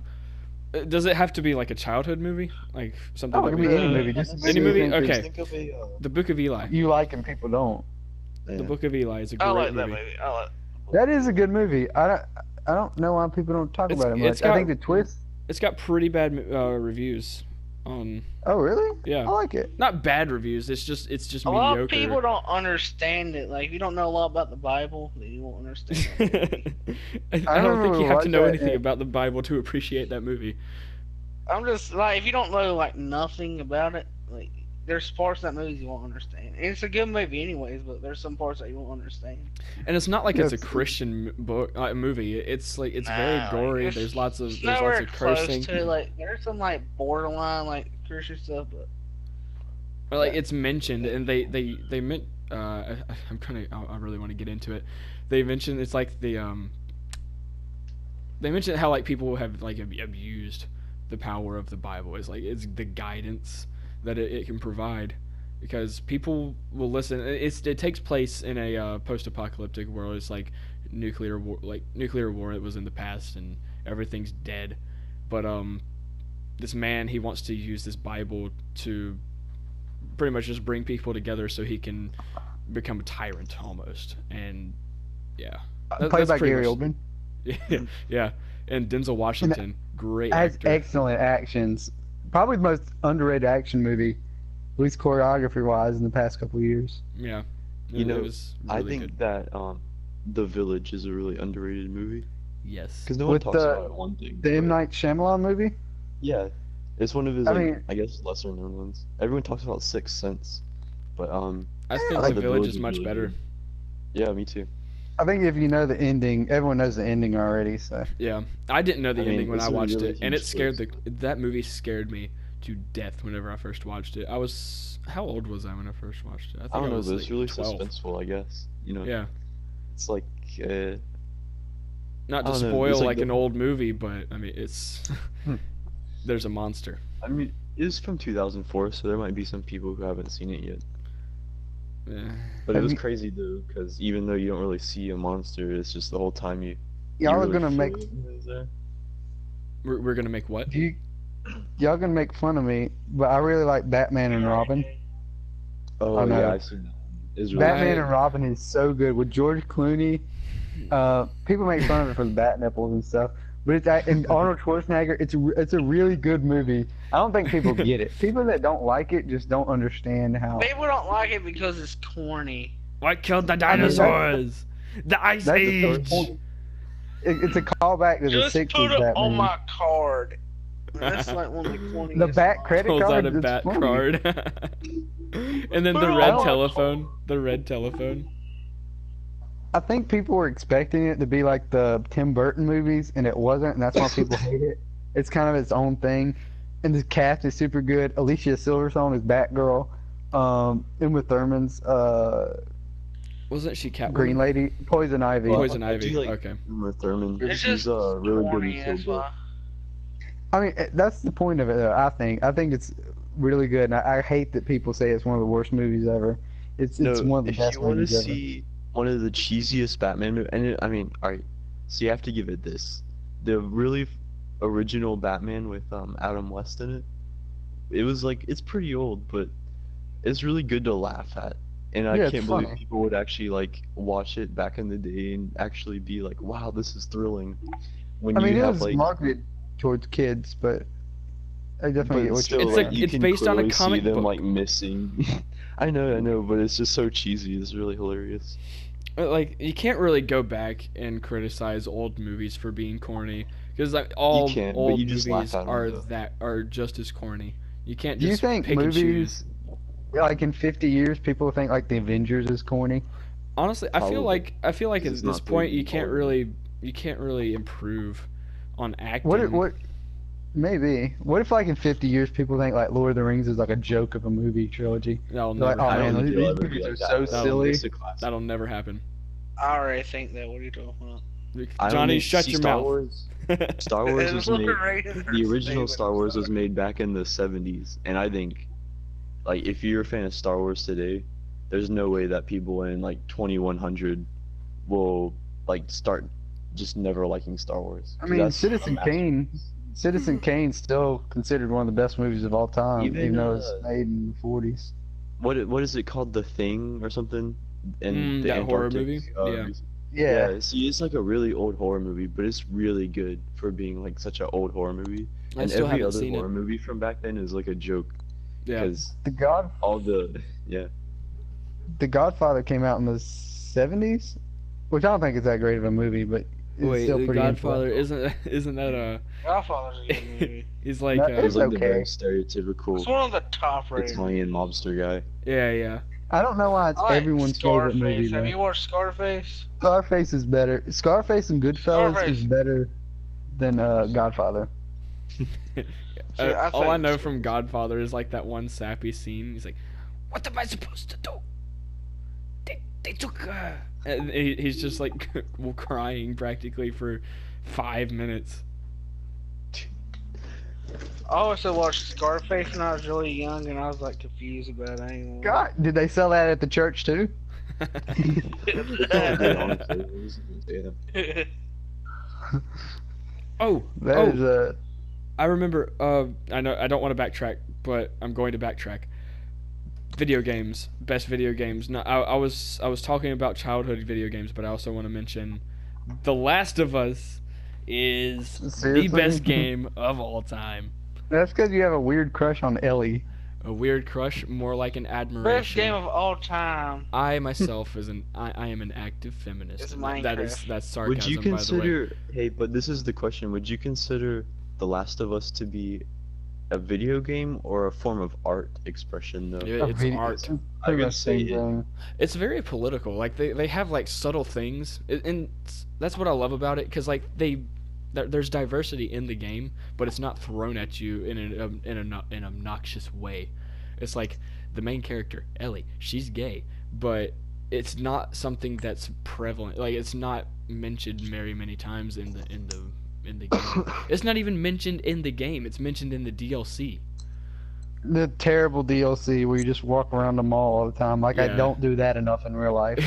Does it have to be like a childhood movie, like something Oh, it that can be we? any movie. Just Any you movie? think Okay. Think of a, The Book of Eli. You like and people don't. The Book of Eli is a great I like movie. that movie. I like. That is a good movie. I don't know why people don't talk It's- about it much. it's got- I think the twist. It's got pretty bad reviews. On Oh, really? yeah, I like it. not bad reviews. It's just A lot mediocre. of people don't understand it. Like, if you don't know a lot about the Bible, then you won't understand it. I don't remember think you we have to watched know that anything and- about the Bible to appreciate that movie. I'm just, like, if you don't know, like, nothing about it, like, there's parts of that movie you won't understand. And it's a good movie anyways, but there's some parts that you won't understand. And it's not like it's a Yes. Christian book movie. It's like it's very Nah, gory. it's- There's lots of It's nowhere close cursing. to, like, there's some, like, borderline, like, Christian stuff, but Or like it's mentioned, and they meant. I really want to get into it. They mentioned it's like the They mentioned how like people have like abused the power of the Bible. It's the guidance that it can provide, because people will listen. It takes place in a post-apocalyptic world. It's like nuclear war. It was in the past, and everything's dead. But this man, he wants to use this Bible to pretty much just bring people together so he can become a tyrant almost. And yeah, Played that's by pretty Gary much- Oldman. yeah, and Denzel Washington, great Has actor. excellent actions. Probably the most underrated action movie, at least choreography wise, in the past couple of years. Yeah, You know, it was I really think good. that The Village is a really underrated movie Yes. because no one With talks the- about it. One thing, The M. but- Night Shyamalan movie? yeah, it's one of his I like, mean- I guess lesser known ones. Everyone talks about Sixth Sense, but I think like The Village is really much better. good. Yeah, me too. I think if you know the ending, everyone knows the ending already, so. Yeah, I didn't know the I mean, ending when it's I a watched really it, and it huge scared twist. that movie scared me to death whenever I first watched it. How old was I when I first watched it? I think I don't know, was but it's like really 12. suspenseful. I guess you know. Yeah, It's like not I to don't know, spoil it's like like the- an old movie, but I mean it's Hmm. there's a monster. I mean, it's from 2004, so there might be some people who haven't seen it yet. Yeah. But it Have was you- crazy though, because even though you don't really see a monster, it's just the whole time you. Y'all are really gonna make feel it is there. We're gonna make what? y'all gonna make fun of me, but I really like Batman and Robin. Oh Oh, no. yeah, I've seen that. It's really Batman I- and Robin is so good with George Clooney. People make fun of it for the bat nipples and stuff, but and Arnold Schwarzenegger. It's a really good movie. I don't think people get it. People that don't like it just don't understand how. people don't like it because it's corny. What killed the mean, that- dinosaurs? The Ice That's the first Age. point. It's a callback to the Just '60s put it Batman. on my card. That's like one of the corniest. The bat credit Pulls card. out a it's bat funny. card. And then Put the it red on. telephone. The red telephone. I think people were expecting it to be like the Tim Burton movies, and it wasn't, and that's why people hate it. It's kind of its own thing, and the cast is super good. Alicia Silverstone is Batgirl. Uma Thurman's Wasn't she Catwoman? Green Lady. Poison Ivy. Poison I do Ivy. like- Okay. Uma Thurman. It's She's just really good corny. in That's Kill Bill. why. I mean, that's the point of it. Though, I think it's really good, and I hate that people say it's one of the worst movies ever. It's No, one of the if best you want to movies ever. see one of the cheesiest Batman movies. And I mean, all right, so you have to give it this: the really original Batman with Adam West in it. It was like it's pretty old, but it's really good to laugh at. And I Yeah, it's can't believe funny. people would actually like watch it back in the day and actually be like, "Wow, this is thrilling." When I mean, you it have was like, marketed towards kids, but I definitely get but what still, you're It's like like- you it's can based on a clearly comic see them book. like missing. I know, but it's just so cheesy. It's really hilarious. Like you can't really go back and criticize old movies for being corny because like all can, but old you just laugh movies at 'em, are though. are just as corny. You can't Do you just think pick and choose. movies, like in 50 years, people think like The Avengers is corny? Honestly, I feel Probably. like This at is this not the point Marvel. you can't really improve on acting. What maybe? What if like in 50 years people think like Lord of the Rings is like a joke of a movie trilogy? That'll They're like, never oh I don't happen. man, think these it'll ever be movies are like so that. silly. It's a classic. That'll never happen. I already think that. What are you talking about? I don't Johnny, think- shut see, your Star mouth. Wars. Star Wars was made. The The original Star Wars was made back in the 70s, and I think, like, if you're a fan of Star Wars today, there's no way that people in like 2100 will like start just never liking Star Wars. I 'Cause mean, that's a Citizen masterpiece. Kane's still considered one of the best movies of all time, Even, even though it's uh, made in the 40s. What is it called? The Thing or something? In the that horror Antarctic, movie? Yeah. Yeah. See, it's like a really old horror movie, but it's really good for being like such an old horror movie. I And still every haven't other seen horror it. movie from back then is like a joke Yeah. because The all the yeah. Godfather came out in the 70s, which I don't think is that great of a movie, but it's Wait, still The pretty Godfather influential. isn't that a Godfather's a good movie. he's like That It was is like the very okay. stereotypical It's one of the top rated. Italian mobster guy. yeah. I don't know why it's I like everyone's favorite Scarface. movie. Have though. you watched Scarface? Scarface is better. Scarface and Goodfellas Scarface. is better than Godfather. I All I think- know from Godfather is like that one sappy scene. He's like, "What am I supposed to do? They took." And he's just like crying practically for 5 minutes. I also watched Scarface when I was really young, and I was like confused about it anymore. God, did they sell that at the church too? Yeah. Oh, That is a I remember. I know I don't want to backtrack, but I'm going to backtrack. Video games, best video games. No, I was talking about childhood video games, but I also want to mention The Last of Us is Seriously? the best game of all time. That's because you have a weird crush on Ellie. A weird crush, more like an Best admiration. game of all time. I myself I am an active feminist. It's and that's sarcasm, Would you by the way. consider? Hey, but this is the question. Would you consider The Last of Us to be a video game or a form of art expression, though? Yeah, it's art. It's I pretty would much the say same it- thing. It's very political. Like they have like subtle things, and that's what I love about it. Because like there's diversity in the game, but it's not thrown at you in an obnoxious way. It's like the main character Ellie, she's gay, but it's not something that's prevalent. Like it's not mentioned very many times in the game. It's not even mentioned in the game. It's mentioned in the DLC. The terrible DLC where you just walk around the mall all the time. Like I Yeah. don't do that enough in real life.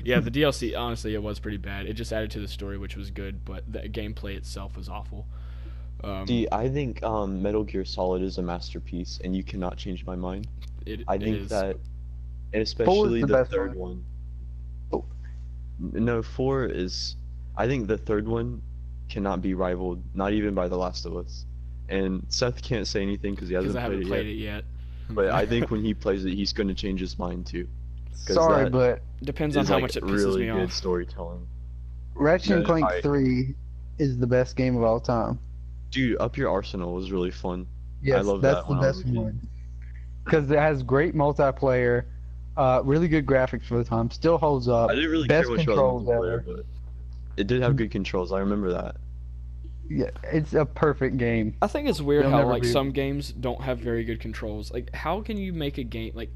Yeah, the DLC, honestly, it was pretty bad. It just added to the story, which was good, but the gameplay itself was awful. See, I think Metal Gear Solid is a masterpiece, and you cannot change my mind. I it think is. that, and especially the the best third one? one. No, 4 is. I think the third one cannot be rivaled, not even by The Last of Us. And Seth can't say anything because he because hasn't I haven't played played it it yet. But I think when he plays it, he's going to change his mind too. 'Cause Sorry, that but Depends on It's how like much it pisses really me good off. storytelling. Ratchet and Yeah, Clank I- 3 is the best game of all time. Dude, Up Your Arsenal was really fun. Yes, love that's that the when I was best a kid. one. Because it has great multiplayer, really good graphics for the time, still holds up. I didn't really Best care much controls about the multiplayer, ever. but it did have good controls. I remember that. Yeah, it's a perfect game. I think it's weird They'll how never like be- some games don't have very good controls. Like, how can you make a game like?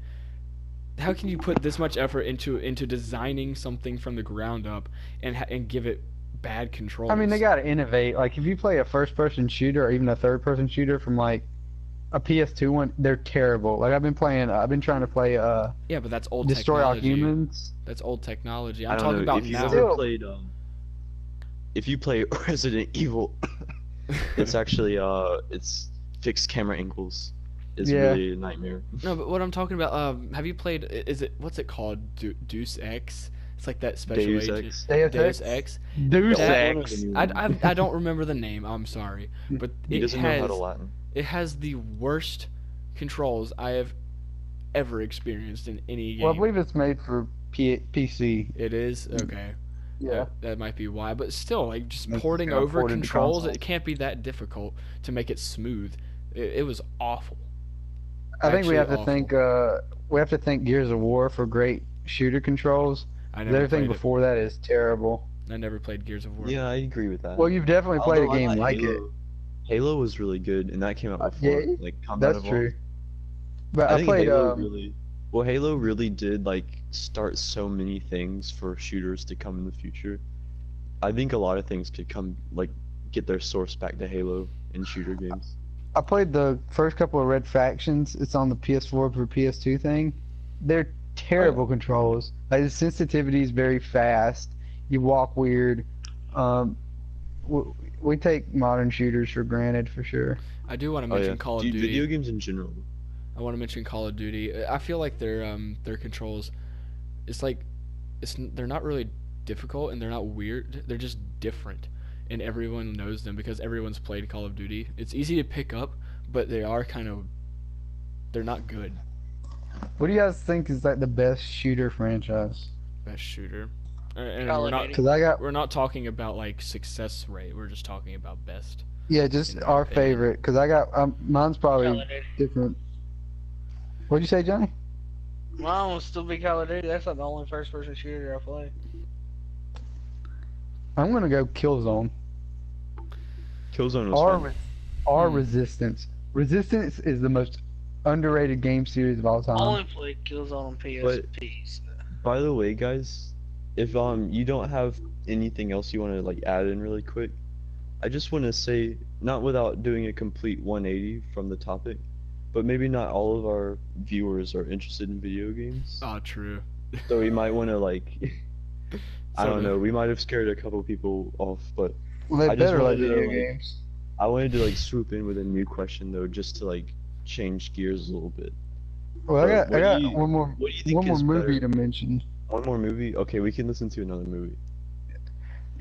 How can you put this much effort into designing something from the ground up and give it bad controls? I mean, they gotta innovate. Like, if you play a first-person shooter or even a third-person shooter from like a PS2 one, they're terrible. Like I've been trying to play Yeah, but that's old Destroy All technology. Humans. That's old technology. I I'm don't talking know about if you've now. ever played if you play Resident Evil, it's actually it's fixed camera angles. It's Yeah. really a nightmare. No, but what I'm talking about, have you played? What's it called? Deus Ex. It's like that special Deus agent. Ex. Deus Ex. Deus That- Ex. I don't remember the name. I'm sorry, but He it doesn't know how has to Latin. it has the worst controls I have ever experienced in any game. Well, I believe it's made for PC. It is okay. Yeah. That might be why, but still, like just It's porting gonna over port into controls, console. it can't be that difficult to make it smooth. It was awful. I think we Actually have to awful. think Gears of War for great shooter controls. I never Everything played before that is terrible. it. I never played Gears of War. Yeah, I agree with that. Well, you've definitely played a Although I game thought like it. Halo was really good, and that came out before. Yeah, like Combat That's Evolved. true. But I I think played Halo really. Well, Halo really did like start so many things for shooters to come in the future. I think a lot of things could come like get their source back to Halo in shooter games. I played the first couple of Red Factions. It's on the PS4 for PS2 thing. They're terrible controls. Like the sensitivity is very fast. You walk weird. We take modern shooters for granted for sure. I do want to Oh mention yeah, Call of Dude, Duty. video games in general. I want to mention Call of Duty. I feel like their controls, it's like, they're not really difficult and they're not weird. They're just different, and everyone knows them because everyone's played Call of Duty. It's easy to pick up, but they're not good. What do you guys think is like the best shooter franchise? Best shooter, and Call we're of not Duty. Because we're not talking about like success rate. We're just talking about best. just In my our opinion. favorite. Because mine's Call probably of Duty. different. What'd you say, Johnny? Mine will still be Call of Duty. That's like the only first-person shooter I play. I'm gonna go Killzone. Killzone was fun. Or Hmm. Resistance. Resistance is the most underrated game series of all I time. only played Killzone on PSP. So. By the way, guys, if you don't have anything else you want to like add in really quick, I just want to say, not without doing a complete 180 from the topic, but maybe not all of our viewers are interested in video games. Ah, true. So we might want to like, I don't So- know, we might have scared a couple people off, but Well, they I just better like wanted to, video like, games. I wanted to like swoop in with a new question though, just to like change gears a little bit. Well, I what got do you- one more What do you think is movie better? to mention. One more movie? Okay, we can listen to another movie.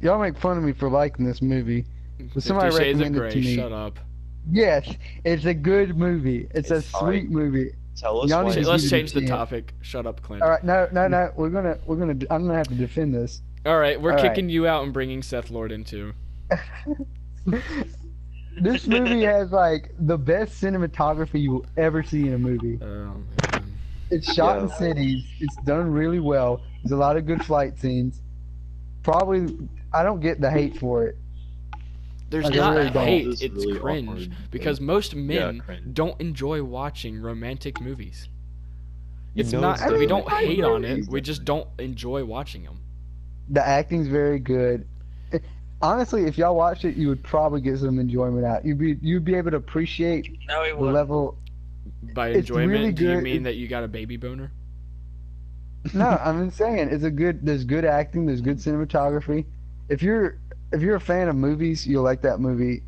Y'all make fun of me for liking this movie. 50 somebody Shades of recommended Grey. to me. Shut up. Yes, it's a good movie. It's a It's sweet alright. movie. Tell us Y'all why. need to it's- Let's give it a change the chance. topic. Shut up, Clint. All right, no. I'm gonna have to defend this. All right, we're All right. kicking you out and bringing Seth Lord into. This movie has like the best cinematography you will ever see in a movie. Man. It's shot in Yeah. cities. It's done really well. There's a lot of good fight scenes. Probably, I don't get the hate for it. There's I not really don't. hate, This is it's really cringe. awkward. Because most men cringe. don't enjoy watching romantic movies. It's know not, it's we the- don't I hate on agree. it, we just don't enjoy watching them. The acting's very good. Honestly, if y'all watched it, you would probably get some enjoyment out. You'd be able to appreciate No, he the wouldn't. level. By It's enjoyment, really do you good. mean that you got a baby boner? No, I'm just saying there's good acting, there's good cinematography. If you're a fan of movies, you'll like that movie.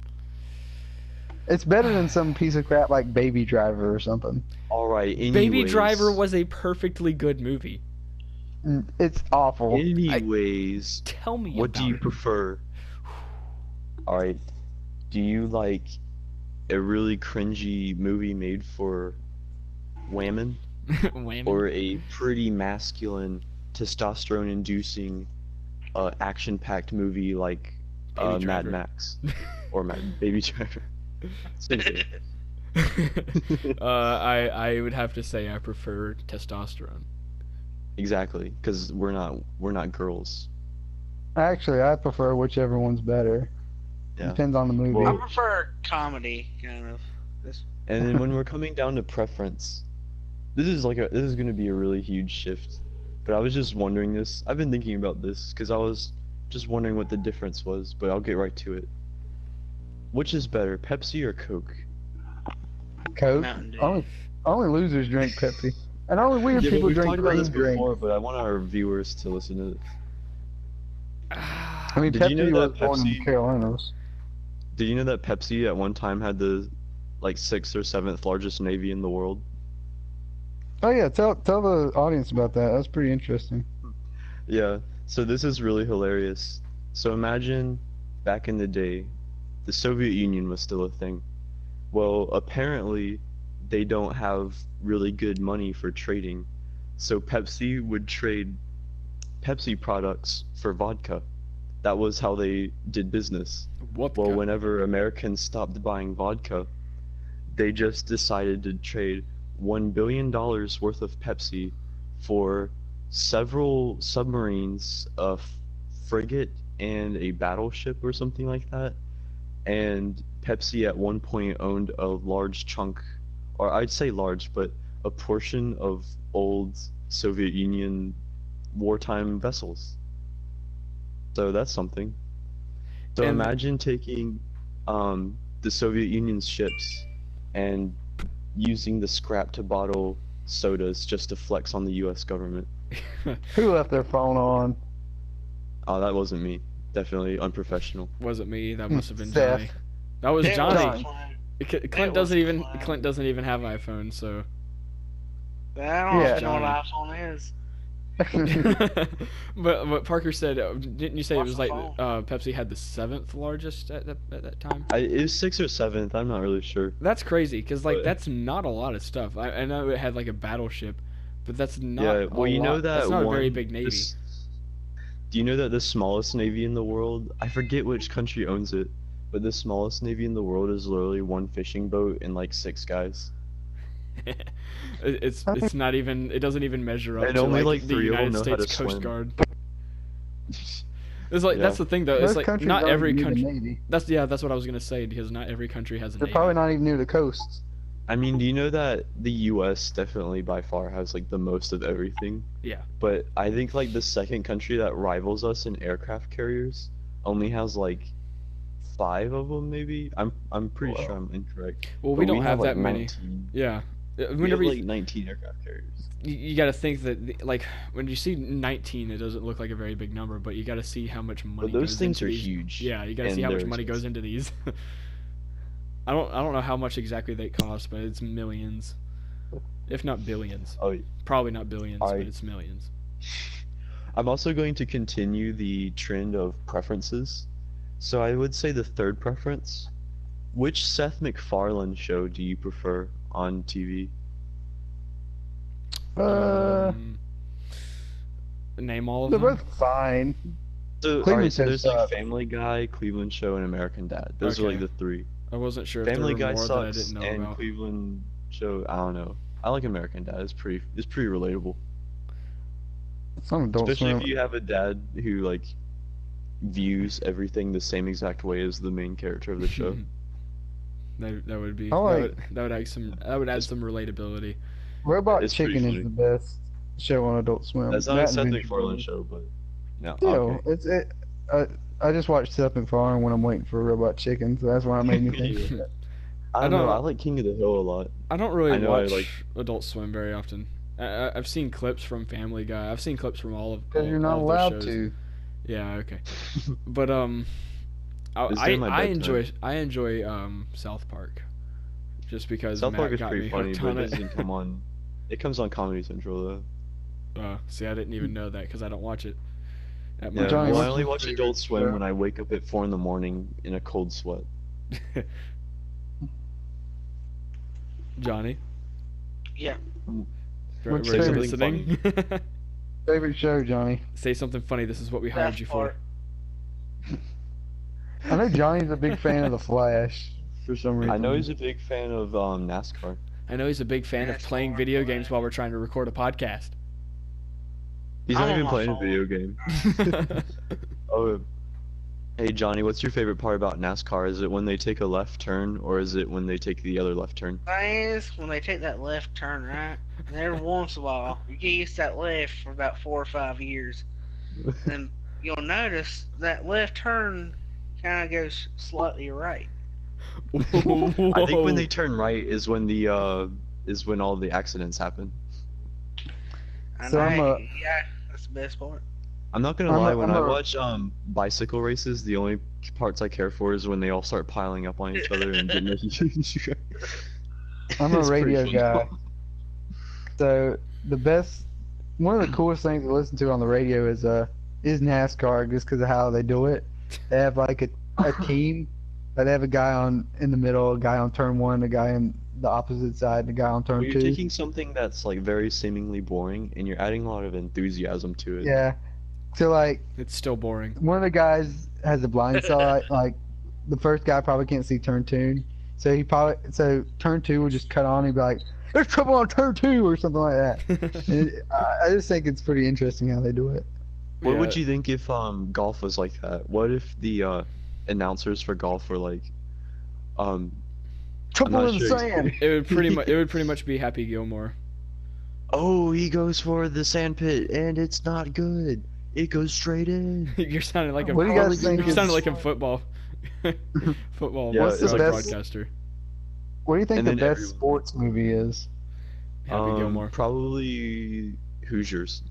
It's better than some piece of crap like Baby Driver or something. All right. Baby anyways. Driver was a perfectly good movie. It's awful. Anyways, Tell me what do about you it. prefer? All right. Do you like a really cringy movie made for women, Whammon. or a pretty masculine, testosterone-inducing, action-packed movie like Baby Mad Driver. Max or Baby Driver? Same thing. I would have to say I prefer testosterone. Exactly, because we're not girls. Actually, I prefer whichever one's better. Yeah. Depends on the movie. I Well- prefer comedy, kind of. And then when we're coming down to preference, this is going to be a really huge shift. But I was just wondering this. I've been thinking about this because I was just wondering what the difference was, but I'll get right to it. Which is better, Pepsi or Coke? Coke. Mountain Dew. Only losers drink Pepsi. And only weird Yeah, but people we've drink talked about green this drink. before, but I want our viewers to listen to it. I mean, Did Pepsi you know was that born in Pepsi- the Carolinas. Did you know that Pepsi at one time had the like 6th or 7th largest navy in the world? Oh yeah, tell the audience about that. That's pretty interesting. Yeah, so this is really hilarious. So imagine back in the day, the Soviet Union was still a thing. Well, apparently they don't have really good money for trading. So Pepsi would trade Pepsi products for vodka. That was how they did business. What? Well, whenever Americans stopped buying vodka, they just decided to trade $1 billion worth of Pepsi for several submarines, a frigate, and a battleship or something like that. And Pepsi at one point owned a large chunk, or I'd say large, but a portion of old Soviet Union wartime vessels. So that's something. So And- imagine taking the Soviet Union's ships and using the scrap to bottle sodas just to flex on the US government. Who left their phone on? Oh, that wasn't me. Definitely unprofessional. Wasn't me. That must have been Seth. Johnny. That was It Johnny. Clint. Clint It doesn't was even Clint. Clint doesn't even have iPhone, so. I don't Yeah. know what iPhone is. but Parker said, didn't you say What's it was the like phone? Pepsi had the 7th largest at that time? It was 6th or 7th. I'm not really sure. That's crazy, because like But- that's not a lot of stuff. I know it had like a battleship, but that's not. Yeah. Well, a you know lot. that that's not a very one- big navy. this- Do you know that the smallest navy in the world? I forget which country owns it, but the smallest navy in the world is literally one fishing boat and like 6 guys. It's not even. It doesn't even measure up And to only, like like, the 3 of them United know how to States Coast swim. Guard. It's like Yeah. that's the thing though. It's Most like countries not don't every even need a country. Navy. That's what I was gonna say, because not every country has a They're navy. probably not even near the coast. I mean, do you know that the US definitely by far has like the most of everything? Yeah. But I think like the second country that rivals us in aircraft carriers only has like 5 of them maybe. I'm pretty sure I'm incorrect. Well, we But don't have like that many. 19. Yeah. We have Whenever like 19 aircraft carriers. you got to think that like when you see 19, it doesn't look like a very big number, but you got to see how much money. But those goes things into are these. huge. Yeah, you got to and see how much they're money goes into these. I don't know how much exactly they cost, but it's millions, if not billions. Oh, Probably not billions, I- but it's millions. I'm also going to continue the trend of preferences. So I would say the third preference. Which Seth MacFarlane show do you prefer on TV? Name all of They're them. both fine. So, Cleveland alright, so Show there's like sucks. Family Guy, Cleveland Show, and American Dad. Those are like Okay. the 3. I wasn't sure if Family there were Guy more that I sucks, didn't know and about. Cleveland Show, I don't know. I like American Dad. It's pretty relatable. It's on Adult Especially Swim. if you have a dad who like views everything the same exact way as the main character of the show. That would be I like- that would add some relatability. Robot It's pretty Chicken is funny. the best show on Adult Swim. That's not a That Seth and Vince MacFarlane Vaughn. show, but no. Still, Okay. I just watched Seth MacFarlane when I'm waiting for Robot Chicken, so that's why I made me think of that. I I don't know. don't- I like King of the Hill a lot. I don't really I know I watch like- Adult Swim very often. I've seen clips from Family Guy. I've seen clips from all of Because you're not all of those allowed shows. to. Yeah, okay. But It's during my I bedtime. enjoy South Park, just because South Matt Park is got pretty me funny, hooked but on it it. doesn't come on. It comes on Comedy Central though. See, I didn't even know that because I don't watch it. At Yeah, my Johnny, well, I what's only your watch favorite Adult Swim show? when I wake up at 4 in the morning in a cold sweat. Johnny, Yeah. were What's you your listening? Favorite show, Johnny? Say something funny. This is what we hired South you for. Park. I know Johnny's a big fan of The Flash for some reason. I know he's a big fan of NASCAR. I know he's a big fan of That's playing hard, video but- games while we're trying to record a podcast. He's I'm not on even my playing a phone. video game. Oh, hey Johnny, what's your favorite part about NASCAR? Is it when they take a left turn, or is it when they take the other left turn? Thing is, when they take that left turn, right? And every once in a while, you get used to that left for about 4 or 5 years. Then you'll notice that left turn kind of goes slightly right. I think when they turn right is when all the accidents happen. So yeah, that's the best part. I'm not gonna lie, when I watch bicycle races, the only parts I care for is when they all start piling up on each other and getting a huge. I'm a It's pretty radio fun. guy. So one of the coolest things to listen to on the radio is NASCAR, just because of how they do it. They have like a team. They have a guy in the middle, a guy on turn 1, a guy on the opposite side, and a guy on turn Well, 2. you're taking something that's like very seemingly boring, and you're adding a lot of enthusiasm to it. Yeah. So like It's still boring. one of the guys has a blind spot. Like the first guy probably can't see turn 2, so turn 2 will just cut on. And be like, "There's trouble on turn 2" or something like that. And I just think it's pretty interesting how they do it. What would you think if golf was like that? What if the announcers for golf were like, Trouble not in the sure sand. It would pretty much be Happy Gilmore. oh, he goes for the sand pit and it's not good. It goes straight in. You're sounding like a What do you guys think you're is- sounding like a football Yeah, What's the like best- broadcaster. What do you think And the then best everyone- sports movie is? Happy Gilmore. Probably Hoosiers.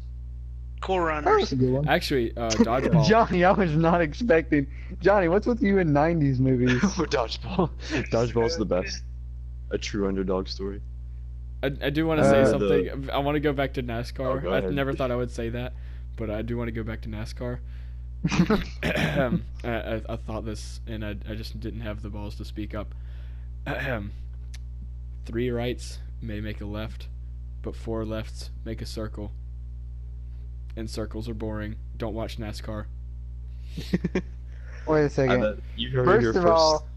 Cool That was Runners. a good one. Actually, Dodgeball. Johnny, I was not expecting. Johnny, what's with you in '90s movies? Dodgeball. Dodgeball's the best. A true underdog story. I do want to say Uh, something. I want to go back to NASCAR. Oh, go I ahead. never thought I would say that, but I do want to go back to NASCAR. I thought this, and I just didn't have the balls to speak up. 3 rights may make a left, but 4 lefts make a circle. And circles are boring. Don't watch NASCAR. Wait a I second. bet you heard it here First of first. all,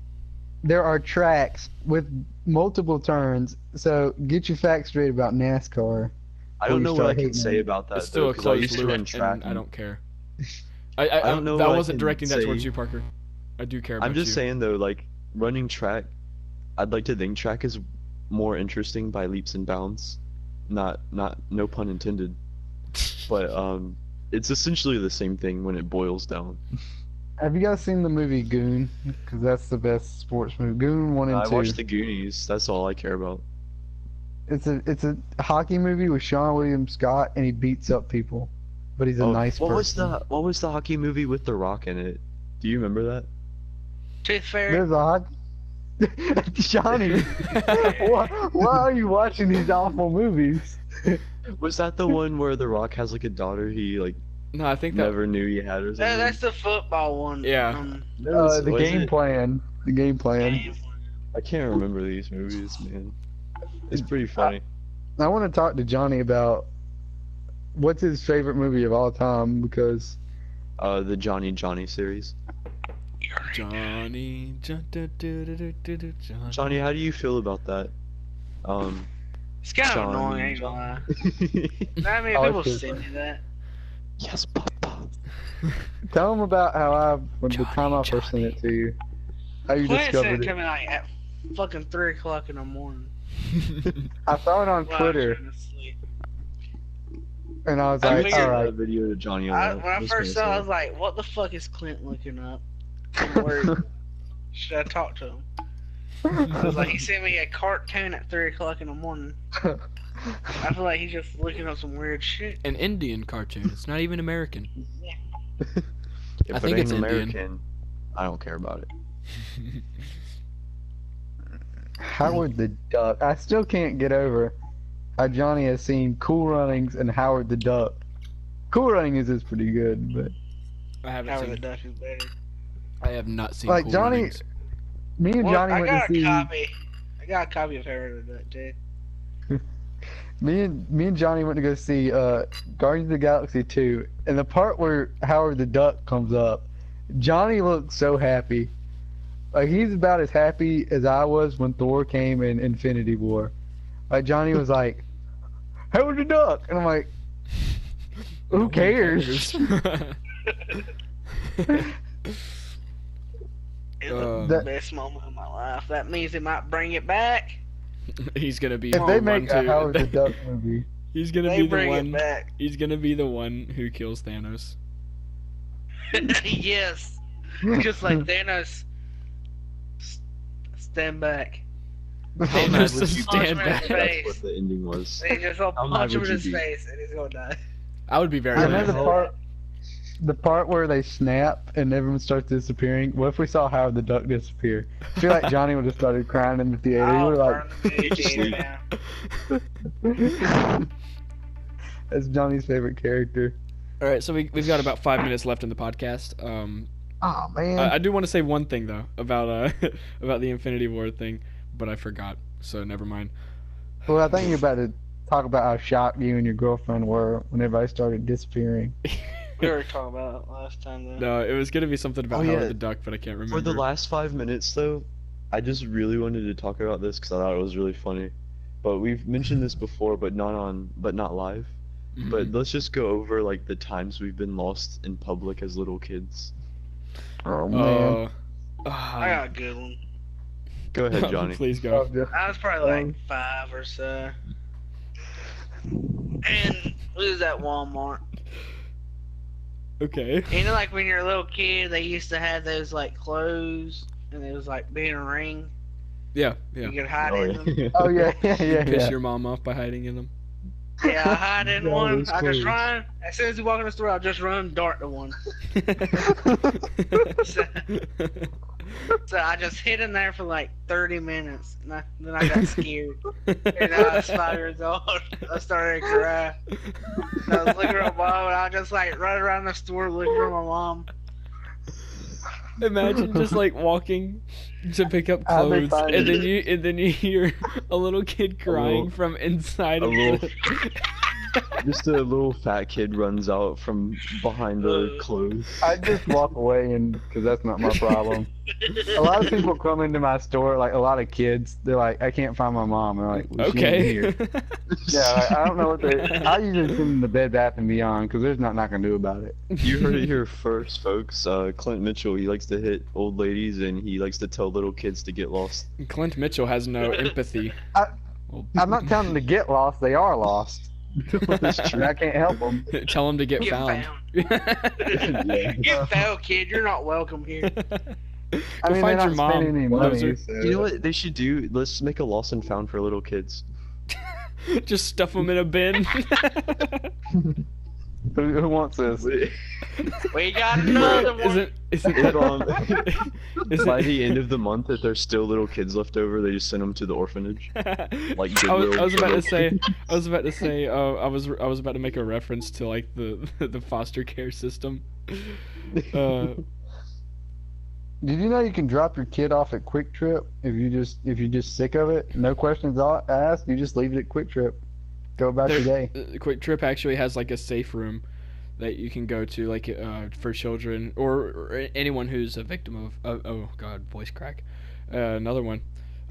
there are tracks with multiple turns, so get your facts straight about NASCAR. I don't know start what I can hating say it. about that It's still though, a 'cause I closed used to loop, run track. and I don't care. I don't know That what I wasn't can directing that towards say. you, Parker. I do care about I'm just you. saying though, like running track, I'd like to think track is more interesting by leaps and bounds. Not no pun intended. But it's essentially the same thing when it boils down. Have you guys seen the movie Goon? Because that's the best sports movie. Goon 1 and I 2. watched the Goonies. That's all I care about. It's a hockey movie with Sean William Scott, and he beats up people, but he's a nice what person. what was the hockey movie with The Rock in it? Do you remember that? Tooth Fairy. There's a hockey. Johnny, why are you watching these awful movies? Was that the one where The Rock has like a daughter he like No, I think that. never knew he had or something? That's the football one. Yeah. The Was game it? plan. The game plan. I can't remember these movies, man. It's pretty funny. I want to talk to Johnny about what's his favorite movie of all time, because The Johnny series. Johnny. Johnny. Johnny, how do you feel about that? It's kind of Johnny, annoying, ain't gonna lie. Not many I like people this. send me that. Yes, Papa. tell him about how the time I first sent it to you. How you Clint said discovered it it. coming like at fucking 3 o'clock in the morning. I saw it on While I was Twitter, trying to sleep. and I was I like, figured- alright. Video to Johnny. When I first saw it, I was like, what the fuck is Clint looking up? Where should I talk to him? I was like, he sent me a cartoon at 3 o'clock in the morning. I feel like he's just looking up some weird shit. An Indian cartoon. It's not even American. If I it think ain't it's Indian. American, I don't care about it. Howard the Duck. I still can't get over how Johnny has seen Cool Runnings and Howard the Duck. Cool Runnings is pretty good, but I haven't Howard the seen. Duck is better. I have not seen. Like, Cool Johnny- Runnings. me and Well, Johnny I went got to a see. copy. I got a copy of Howard the Duck, too. Me and Johnny went to go see Guardians of the Galaxy 2, and the part where Howard the Duck comes up, Johnny looks so happy. Like, he's about as happy as I was when Thor came in Infinity War. Like, Johnny was like, Howard the Duck! And I'm like, who cares? It was That- the best moment of my life. That means they might bring it back. He's gonna be. If they the make one a to- Howard the Duck movie, He's gonna They be the bring it one. back. He's gonna be the one who kills Thanos. Yes. Just like Thanos stand back. How Just mad to would you be stand if back. that's what the ending was? And he just will How mad punch him would in you his be? face, and he's gonna die. I would be very I know mad. the part where they snap and everyone starts disappearing. What if we saw Howard the Duck disappear? I feel like Johnny would have started crying in the theater. He I'll would burn have the movie Sleep. theater down. That's Johnny's favorite character. All right, so we've got about 5 minutes left in the podcast. Oh man. I do want to say one thing though about about the Infinity War thing, but I forgot, so never mind. Well, I think you're about to talk about how shocked you and your girlfriend were when everybody started disappearing. We were talking about it last time, though. No, it was gonna be something about Oh, Howard yeah. the Duck, but I can't remember. For the last 5 minutes, though, I just really wanted to talk about this because I thought it was really funny. But we've mentioned this before, but not live. Mhm. But let's just go over like the times we've been lost in public as little kids. Oh man. I got a good one. Go ahead, Johnny. Please go. I was probably like 5 or so. And we was at Walmart. Okay. You know, like when you're a little kid, they used to have those like clothes, and it was like being a ring. Yeah, You yeah. could hide in them. yeah. Oh yeah, yeah. Piss your mom off by hiding in them. Yeah, I hide in Yeah, one. those I clothes. just run. As soon as you walk in the store, I'll just run, dart to one. So I just hid in there for like 30 minutes. And then I got scared. And I was 5 years old. I started to cry. And I was looking at my mom, and I just like run around the store looking for my mom. Imagine just like walking to pick up How'd they clothes, find and it? then you hear a little kid crying little- from inside a of little- the. Just a little fat kid runs out from behind the clothes. I just walk away because that's not my problem. A lot of people come into my store, like a lot of kids. They're like, I can't find my mom. They're like, well, she ain't Okay. here. Yeah, like, I don't know what they. I usually send them to Bed Bath and Beyond because there's nothing I can do about it. You heard it here first, folks. Clint Mitchell, he likes to hit old ladies and he likes to tell little kids to get lost. Clint Mitchell has no empathy. I'm not telling them to get lost. They are lost. That's And I can't help them. Tell him to get Get found. Get found, kid. You're not welcome here. I mean, find they're your not spending mom, any money. loser. So. You know what they should do? Let's make a lost and found for little kids. Just stuff them in a bin. Who wants this? We got another one. Is If, is by the end of the month, if there's still little kids left over, they just send them to the orphanage. Like I was Goodwill. about to say, I was about to make a reference to like the foster care system. Did you know you can drop your kid off at Quick Trip if you're just sick of it? No questions asked. You just leave it at Quick Trip. Go about your day. Quick Trip actually has like a safe room that you can go to, like for children or anyone who's a victim of oh god, voice crack. Another one.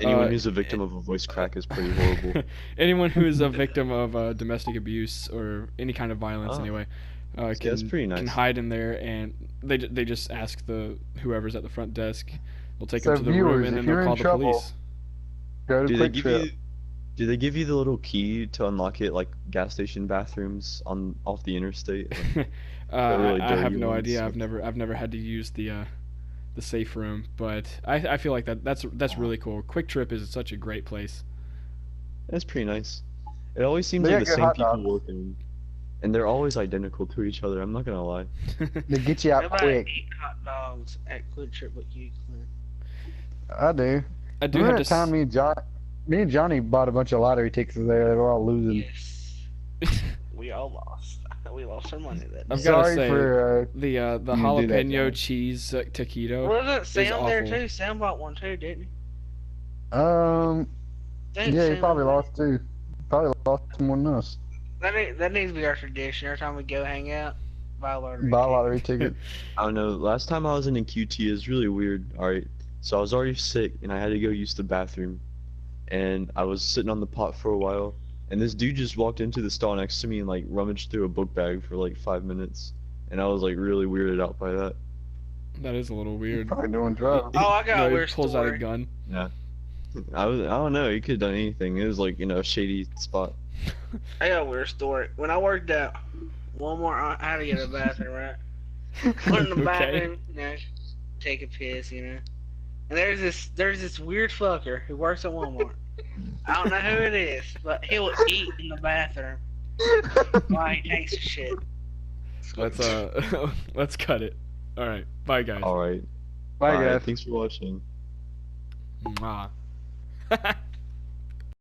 Anyone who's a victim of a voice crack is pretty horrible. Anyone who is a victim of domestic abuse or any kind of violence, Oh. anyway, that's can pretty nice. can hide in there, and they just ask the whoever's at the front desk. They'll take So them to the room, viewers, and if then you're they'll in call the trouble, police. Go to Do they Quick give Trip. you? Do they give you the little key to unlock it, like gas station bathrooms off the interstate? Like, really I have dirty no ones. idea. I've never had to use the safe room, but I feel like that's really cool. Quick Trip is such a great place. That's pretty nice. It always seems They like got the good same hot people dogs. working, and they're always identical to each other. I'm not gonna lie. They get you out Nobody quick. eat hot dogs at Quick Trip but you, Clint. I do. I do Remember have that time me and Johnny bought a bunch of lottery tickets there. They were all losing. Yes. We all lost. We lost our money that I've day. gotta Sorry say, for the You do that, jalapeno Johnny. cheese taquito. Wasn't Sam there awful. too? Sam bought one too, didn't he? yeah, he Sam probably bought- lost too. Probably lost more than us. That needs to be our tradition. Every time we go hang out, buy a lottery. Buy a ticket. lottery ticket. I don't know. Last time I was in a QT is really weird. All right, so I was already sick and I had to go use the bathroom, and I was sitting on the pot for a while, and this dude just walked into the stall next to me and like rummaged through a book bag for like 5 minutes, and I was like really weirded out by that. That is a little weird. Probably doing drugs. Oh, I got No, a he weird pulls out a story. gun. I don't know. He could have done anything. It was like a shady spot. I got a weird story. When I worked at Walmart, I had to get a bathroom, right? Went in the Okay. bathroom, take a piss, And there's this weird fucker who works at Walmart. I don't know who it is, but he'll eat in the bathroom while he takes a shit. Let's cut it. All right, bye guys. All right. Bye, guys. Thanks for watching. Mwah.